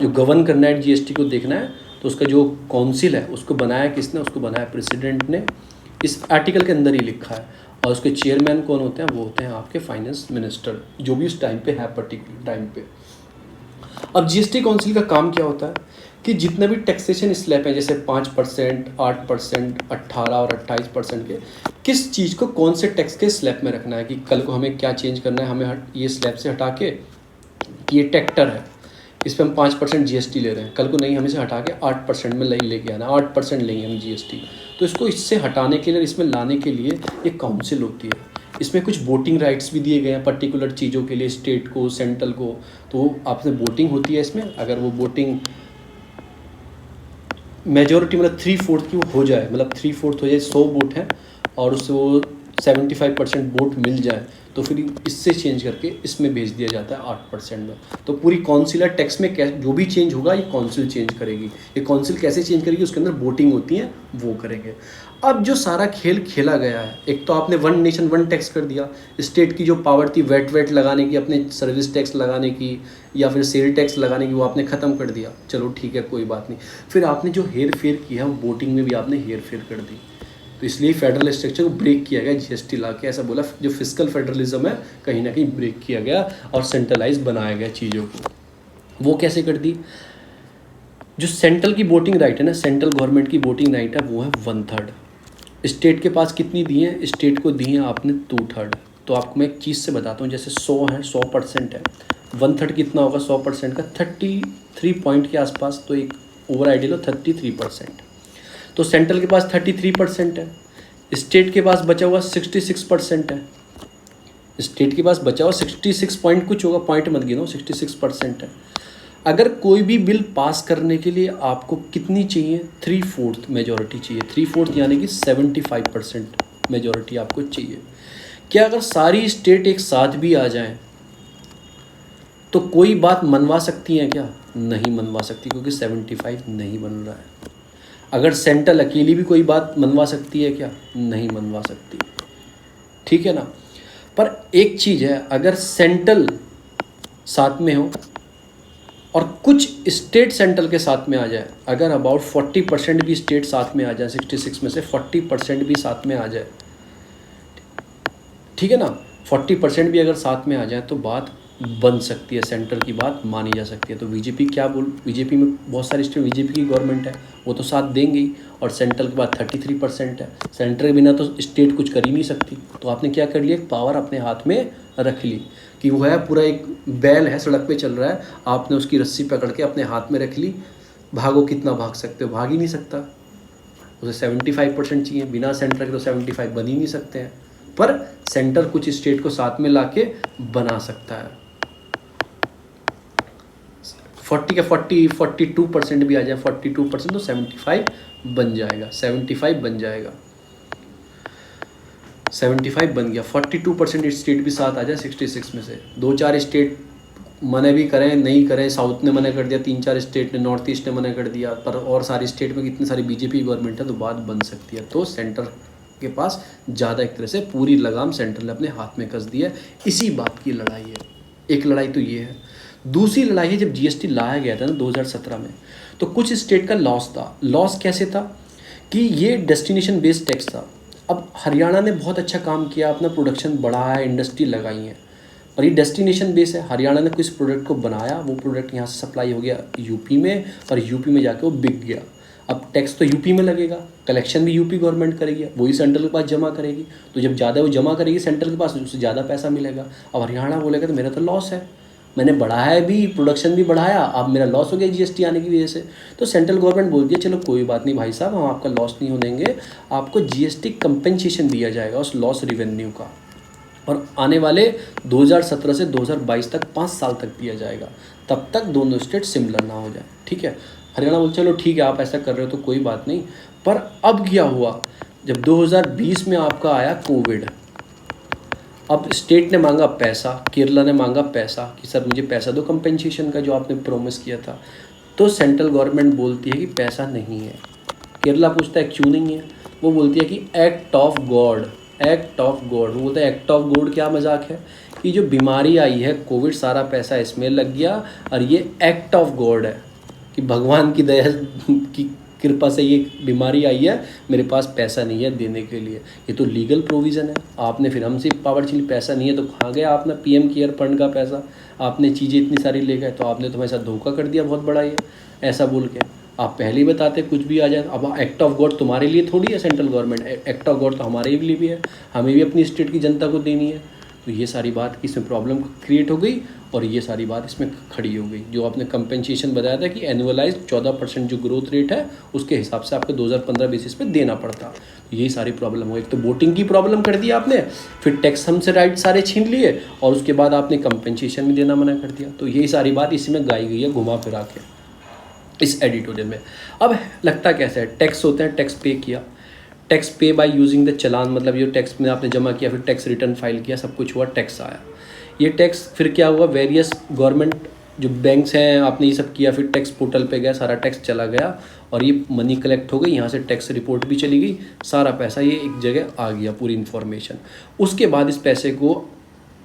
जो गवर्न करना है जीएसटी को देखना है, तो उसका जो काउंसिल है उसको बनाया किसने, उसको बनाया प्रेसिडेंट ने, इस आर्टिकल के अंदर ही लिखा है। और उसके चेयरमैन कौन होते हैं, वो होते हैं आपके फाइनेंस मिनिस्टर, जो भी उस टाइम पे है, पर्टिकुलर टाइम पे। अब जीएसटी काउंसिल का काम क्या होता है कि जितने भी टैक्सेशन स्लैब हैं, जैसे 5%, 8%, 18 और 28% के, किस चीज़ को कौन से टैक्स के स्लैब में रखना है, कि कल को हमें क्या चेंज करना है, हमें ये स्लैब से हटा के, कि ये ट्रैक्टर है इस पर हम 5% जीएसटी ले रहे हैं, कल को नहीं, हमें से हटा के 8% में लेके आना, 8% लेंगे हम जीएसटी। तो इसको इससे हटाने के लिए, इसमें लाने के लिए एक काउंसिल होती है। इसमें कुछ वोटिंग राइट्स भी दिए गए हैं पर्टिकुलर चीज़ों के लिए, स्टेट को, सेंट्रल को। तो आपसे वोटिंग होती है इसमें, अगर वो वोटिंग मेजॉरिटी मतलब 3/4 की वो हो जाए, मतलब 3/4 हो जाए, 100 वोट हैं और उससे वो 75% वोट मिल जाए, तो फिर इससे चेंज करके इसमें भेज दिया जाता है 8% में। तो पूरी काउंसिल टैक्स में जो भी चेंज होगा ये काउंसिल चेंज करेगी। ये काउंसिल कैसे चेंज करेगी, उसके अंदर वोटिंग होती है, वो करेंगे। अब जो सारा खेल खेला गया है, एक तो आपने वन नेशन वन टैक्स कर दिया, स्टेट की जो पावर थी वेट लगाने की, अपने सर्विस टैक्स लगाने की या फिर सेल टैक्स लगाने की, वो आपने ख़त्म कर दिया, चलो ठीक है कोई बात नहीं। फिर आपने जो हेर फेर किया वो वोटिंग में भी आपने हेर फेर कर दी, तो इसलिए फेडरल स्ट्रक्चर को ब्रेक किया गया जीएसटी ला के। ऐसा बोला जो फिस्कल फेडरलिज्म है कहीं ना कहीं ब्रेक किया गया और सेंट्रलाइज बनाया गया चीज़ों को। वो कैसे कर दी, जो सेंट्रल की वोटिंग राइट है ना, सेंट्रल गवर्नमेंट की वोटिंग राइट है वो है 1/3। स्टेट के पास कितनी दी है, स्टेट को दी है आपने 2/3। तो आपको मैं एक चीज़ से बताता हूँ, जैसे 100 है, 100% है, 1/3 कितना होगा 100% का, 33 पॉइंट के आसपास। तो एक ओवर आइडियल हो 33%। तो सेंट्रल के पास 33% है, स्टेट के पास बचा हुआ 66% है। स्टेट के पास बचा हुआ 66 पॉइंट कुछ होगा, पॉइंट मत गिनो, 66% है। अगर कोई भी बिल पास करने के लिए आपको कितनी चाहिए, 3/4 मेजॉरिटी चाहिए। 3/4 यानी कि 75% मेजॉरिटी आपको चाहिए। क्या अगर सारी स्टेट एक साथ भी आ जाएं तो कोई बात मनवा सकती है क्या? नहीं मनवा सकती, क्योंकि 75 नहीं बन रहा है। अगर सेंट्रल अकेली भी कोई बात मनवा सकती है क्या? नहीं मनवा सकती। ठीक है ना। पर एक चीज़ है, अगर सेंट्रल साथ में हो और कुछ स्टेट सेंट्रल के साथ में आ जाए, अगर अबाउट 40% भी स्टेट साथ में आ जाए, 66 में से 40% भी साथ में आ जाए, ठीक है ना, 40% भी अगर साथ में आ जाए तो बात बन सकती है, सेंटर की बात मानी जा सकती है। तो बीजेपी क्या बोल, बीजेपी में बहुत सारे स्टेट, बीजेपी की गवर्नमेंट है, वो तो साथ देंगे ही। और सेंट्रल के बाद 33% है, सेंटर के बिना तो स्टेट कुछ कर ही नहीं सकती। तो आपने क्या कर लिया, एक पावर अपने हाथ में रख ली कि वो है पूरा एक बैल है, सड़क पे चल रहा है, आपने उसकी रस्सी पकड़ के अपने हाथ में रख ली। भागो, कितना भाग सकते हो? भाग ही नहीं सकता। उसे 75% चाहिए, बिना सेंटर के तो 75 बन ही नहीं सकते हैं। पर सेंटर कुछ स्टेट को साथ में लाके बना सकता है। 42% भी आ जाए, 42% तो 75 बन जाएगा, 75 बन जाएगा, 75 बन गया। 42% स्टेट भी साथ आ जाए 66 में से। 2-4 स्टेट मना भी करें, नहीं करें, साउथ ने मना कर दिया, 3-4 स्टेट ने, नॉर्थ ईस्ट ने मना कर दिया, पर और सारी स्टेट में कितनी सारी बीजेपी गवर्नमेंट है, तो बात बन सकती है। तो सेंटर के पास ज़्यादा एक तरह से पूरी लगाम सेंटर ने अपने हाथ में कस दी है। इसी बात की लड़ाई है। एक लड़ाई तो ये है। दूसरी लड़ाई है, जब जीएसटी लाया गया था ना 2017 में, तो कुछ स्टेट का लॉस था। लॉस कैसे था कि ये डेस्टिनेशन बेस्ड टैक्स था। अब हरियाणा ने बहुत अच्छा काम किया, अपना प्रोडक्शन बढ़ाया है, इंडस्ट्री लगाई है, और ये डेस्टिनेशन बेस है। हरियाणा ने किस प्रोडक्ट को बनाया, वो प्रोडक्ट यहाँ से सप्लाई हो गया यूपी में, और यूपी में जाके वो बिक गया। अब टैक्स तो यूपी में लगेगा, कलेक्शन भी यूपी गवर्नमेंट करेगी, वही सेंट्रल के पास जमा करेगी। तो जब ज़्यादा वो जमा करेगी सेंट्रल के पास, उससे ज़्यादा पैसा मिलेगा। अब हरियाणा बोलेगा तो मेरा तो लॉस है, मैंने बढ़ाया भी, प्रोडक्शन भी बढ़ाया, अब मेरा लॉस हो गया जीएसटी आने की वजह से। तो सेंट्रल गवर्नमेंट बोलती है चलो कोई बात नहीं भाई साहब, हम आपका लॉस नहीं होने देंगे, आपको जीएसटी कंपेंसेशन दिया जाएगा उस लॉस रिवेन्यू का, और आने वाले 2017 से 2022 तक 5 साल तक दिया जाएगा, तब तक दोनों स्टेट सिमिलर ना हो जाए। ठीक है। हरियाणा बोल चलो ठीक है, आप ऐसा कर रहे हो तो कोई बात नहीं। पर अब क्या हुआ, जब 2020 में आपका आया कोविड, अब स्टेट ने मांगा पैसा, केरला ने मांगा पैसा कि सर मुझे पैसा दो कंपेंसेशन का जो आपने प्रॉमिस किया था। तो सेंट्रल गवर्नमेंट बोलती है कि पैसा नहीं है। केरला पूछता है क्यों नहीं है, वो बोलती है कि act of God, act of God. वो बोलता है एक्ट ऑफ गॉड क्या मजाक है कि जो बीमारी आई है कोविड, सारा पैसा इसमें लग गया, और ये एक्ट ऑफ गॉड है कि भगवान की दया की कृपा से ये बीमारी आई है, मेरे पास पैसा नहीं है देने के लिए। ये तो लीगल प्रोविज़न है। आपने फिर हमसे पावर छीनी, पैसा नहीं है तो कहाँ गया अपना पीएम केयर फंड का पैसा, आपने चीज़ें इतनी सारी ले गए, तो आपने तो हमारे साथ धोखा कर दिया बहुत बड़ा। ये ऐसा बोल के आप पहले ही बताते कुछ भी आ जाए। अब एक्ट ऑफ गॉड तुम्हारे लिए थोड़ी है central government, act of God तो हमारे लिए भी है, हमें भी अपनी स्टेट की जनता को देनी है। तो ये सारी बात इसमें प्रॉब्लम क्रिएट हो गई, और ये सारी बात इसमें खड़ी हो गई। जो आपने कंपेंसेशन बताया था कि एनुअलाइज 14% जो ग्रोथ रेट है उसके हिसाब से आपको 2015 बेसिस पे देना पड़ता, तो यही सारी प्रॉब्लम हो। एक तो वोटिंग की प्रॉब्लम कर दी आपने, फिर टैक्स हमसे राइट सारे छीन लिए, और उसके बाद आपने कंपेंसेशन भी देना मना कर दिया। तो यही सारी बात इसमें गाई गई है घुमा फिरा के इस एडिटोरियल में। अब लगता कैसे है, टैक्स होते हैं, टैक्स पे किया, टैक्स पे बाय यूजिंग द चलान, मतलब ये टैक्स में आपने जमा किया, फिर टैक्स रिटर्न फाइल किया, सब कुछ हुआ, टैक्स आया। ये टैक्स फिर क्या हुआ, वेरियस गवर्नमेंट जो बैंक्स हैं आपने ये सब किया, फिर टैक्स पोर्टल पे गया, सारा टैक्स चला गया, और ये मनी कलेक्ट हो गई, यहाँ से टैक्स रिपोर्ट भी चली गई, सारा पैसा ये एक जगह आ गया, पूरी इन्फॉर्मेशन। उसके बाद इस पैसे को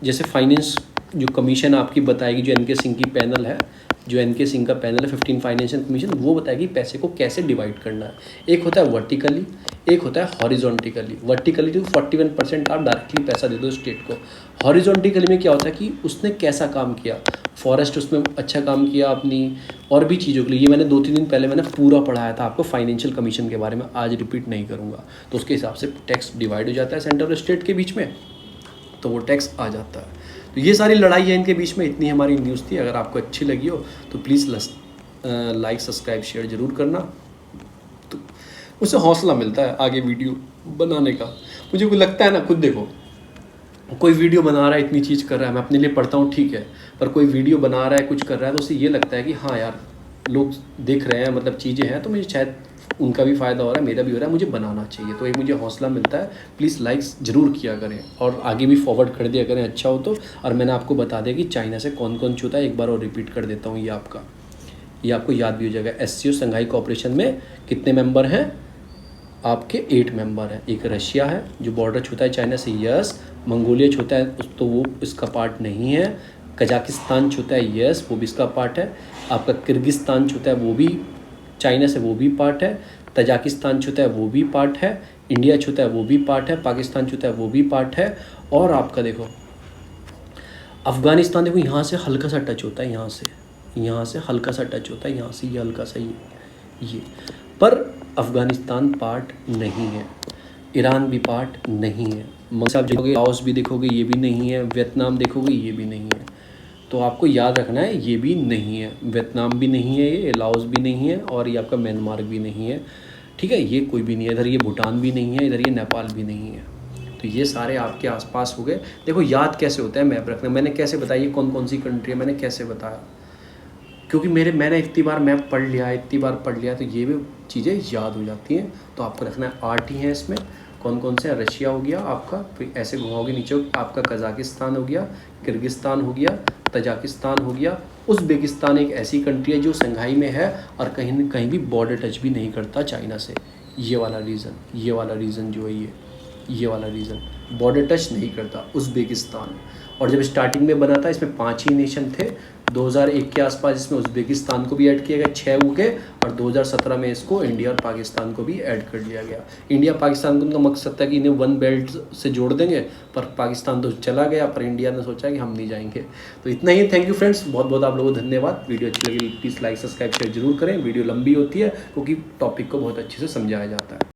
जैसे फाइनेंस जो कमीशन आपकी बताएगी, जो एनके सिंह की पैनल है जो एनके सिंह का पैनल है 15 फाइनेंशियल कमीशन, वो बताएगी पैसे को कैसे डिवाइड करना है। एक होता है वर्टिकली, एक होता है हॉरिजॉन्टिकली। वर्टिकली तो 41% आप डायरेक्टली पैसा दे दो स्टेट को। हॉरिजॉन्टिकली में क्या होता है कि उसने कैसा काम किया, फॉरेस्ट उसमें अच्छा काम किया अपनी, और भी चीज़ों के लिए। ये मैंने 2-3 दिन पहले मैंने पूरा पढ़ाया था आपको फाइनेंशियल कमीशन के बारे में, आज रिपीट नहीं करूँगा। तो उसके हिसाब से टैक्स डिवाइड हो जाता है सेंटर और स्टेट के बीच में, तो वो टैक्स आ जाता है। तो ये सारी लड़ाई है इनके बीच में। इतनी हमारी न्यूज़ थी। अगर आपको अच्छी लगी हो तो प्लीज़ लाइक सब्सक्राइब शेयर ज़रूर करना, तो उससे हौसला मिलता है आगे वीडियो बनाने का। मुझे कोई लगता है ना, खुद देखो, कोई वीडियो बना रहा है, इतनी चीज़ कर रहा है, मैं अपने लिए पढ़ता हूँ ठीक है, पर कोई वीडियो बना रहा है, कुछ कर रहा है, तो उसे ये लगता है कि हाँ यार लोग देख रहे हैं, मतलब चीज़ें हैं, तो मुझे शायद उनका भी फ़ायदा हो रहा है, मेरा भी हो रहा है, मुझे बनाना चाहिए। तो एक मुझे हौसला मिलता है। प्लीज़ लाइक्स ज़रूर किया करें और आगे भी फॉरवर्ड कर दिया करें, अच्छा हो तो। और मैंने आपको बता दिया कि चाइना से कौन कौन छूता है, एक बार और रिपीट कर देता हूँ, ये आपको याद भी हो जाएगा। SCO संघाई कोऑपरेशन में कितने मेंबर हैं आपके? 8 मेंबर हैं। एक रशिया है जो बॉर्डर छूता है चाइना से, यस। मंगोलिया छूता है तो वो इसका पार्ट नहीं है। कजाकिस्तान छूता है, यस, वो भी इसका पार्ट है। आपका किर्गिस्तान छूता है, वो भी चाइना से, वो भी पार्ट है। तजाकिस्तान छूता है, वो भी पार्ट है। इंडिया छूता है, वो भी पार्ट है। पाकिस्तान छूता है, वो भी पार्ट है। और आपका देखो अफ़गानिस्तान, देखो यहाँ से हल्का सा टच होता है, यहाँ से हल्का सा टच होता है, यहाँ से ये हल्का सा ये, पर अफ़गानिस्तान पार्ट नहीं है। ईरान भी पार्ट नहीं है। मगर देखोगे लाओस भी देखोगे, ये भी नहीं है। वियतनाम देखोगे, ये भी नहीं है। तो आपको याद रखना है, ये भी नहीं है, वियतनाम भी नहीं है, ये लाओस भी नहीं है, और ये आपका म्यांमार भी नहीं है, ठीक है, ये कोई भी नहीं है। इधर ये भूटान भी नहीं है, इधर ये नेपाल भी नहीं है। तो ये सारे आपके आसपास हो गए। देखो याद कैसे होता है मैप रखना, मैंने कैसे बताया ये कौन कौन सी कंट्री है, मैंने कैसे बताया, क्योंकि मैंने इतनी बार मैप पढ़ लिया, तो ये भी चीज़ें याद हो जाती हैं। तो आपको रखना है 8 ही है इसमें। कौन कौन से? रशिया हो गया आपका, फिर ऐसे घुमाओगे नीचे, आपका कजाकिस्तान हो गया, किर्गिस्तान हो गया, तजाकिस्तान हो गया। उज़्बेकिस्तान एक ऐसी कंट्री है जो संघाई में है और कहीं न कहीं भी बॉर्डर टच भी नहीं करता चाइना से। ये वाला रीज़न जो है, ये वाला रीज़न बॉर्डर टच नहीं करता उज़्बेकिस्तान। और जब स्टार्टिंग में बना था इसमें 5 ही नेशन थे। 2001 के आसपास इसमें उज़्बेकिस्तान को भी ऐड किया गया, 6 हो गए। और 2017 में इसको इंडिया और पाकिस्तान को भी ऐड कर लिया गया। इंडिया पाकिस्तान का उनका मकसद था कि इन्हें वन बेल्ट से जोड़ देंगे, पर पाकिस्तान तो चला गया, पर इंडिया ने सोचा कि हम नहीं जाएंगे। तो इतना ही। थैंक यू फ्रेंड्स, बहुत बहुत आप लोगों को धन्यवाद। वीडियो अच्छी लगी प्लीज़ लाइक सब्सक्राइब शेयर जरूर करें। वीडियो लंबी होती है क्योंकि टॉपिक को बहुत अच्छे से समझाया जाता है।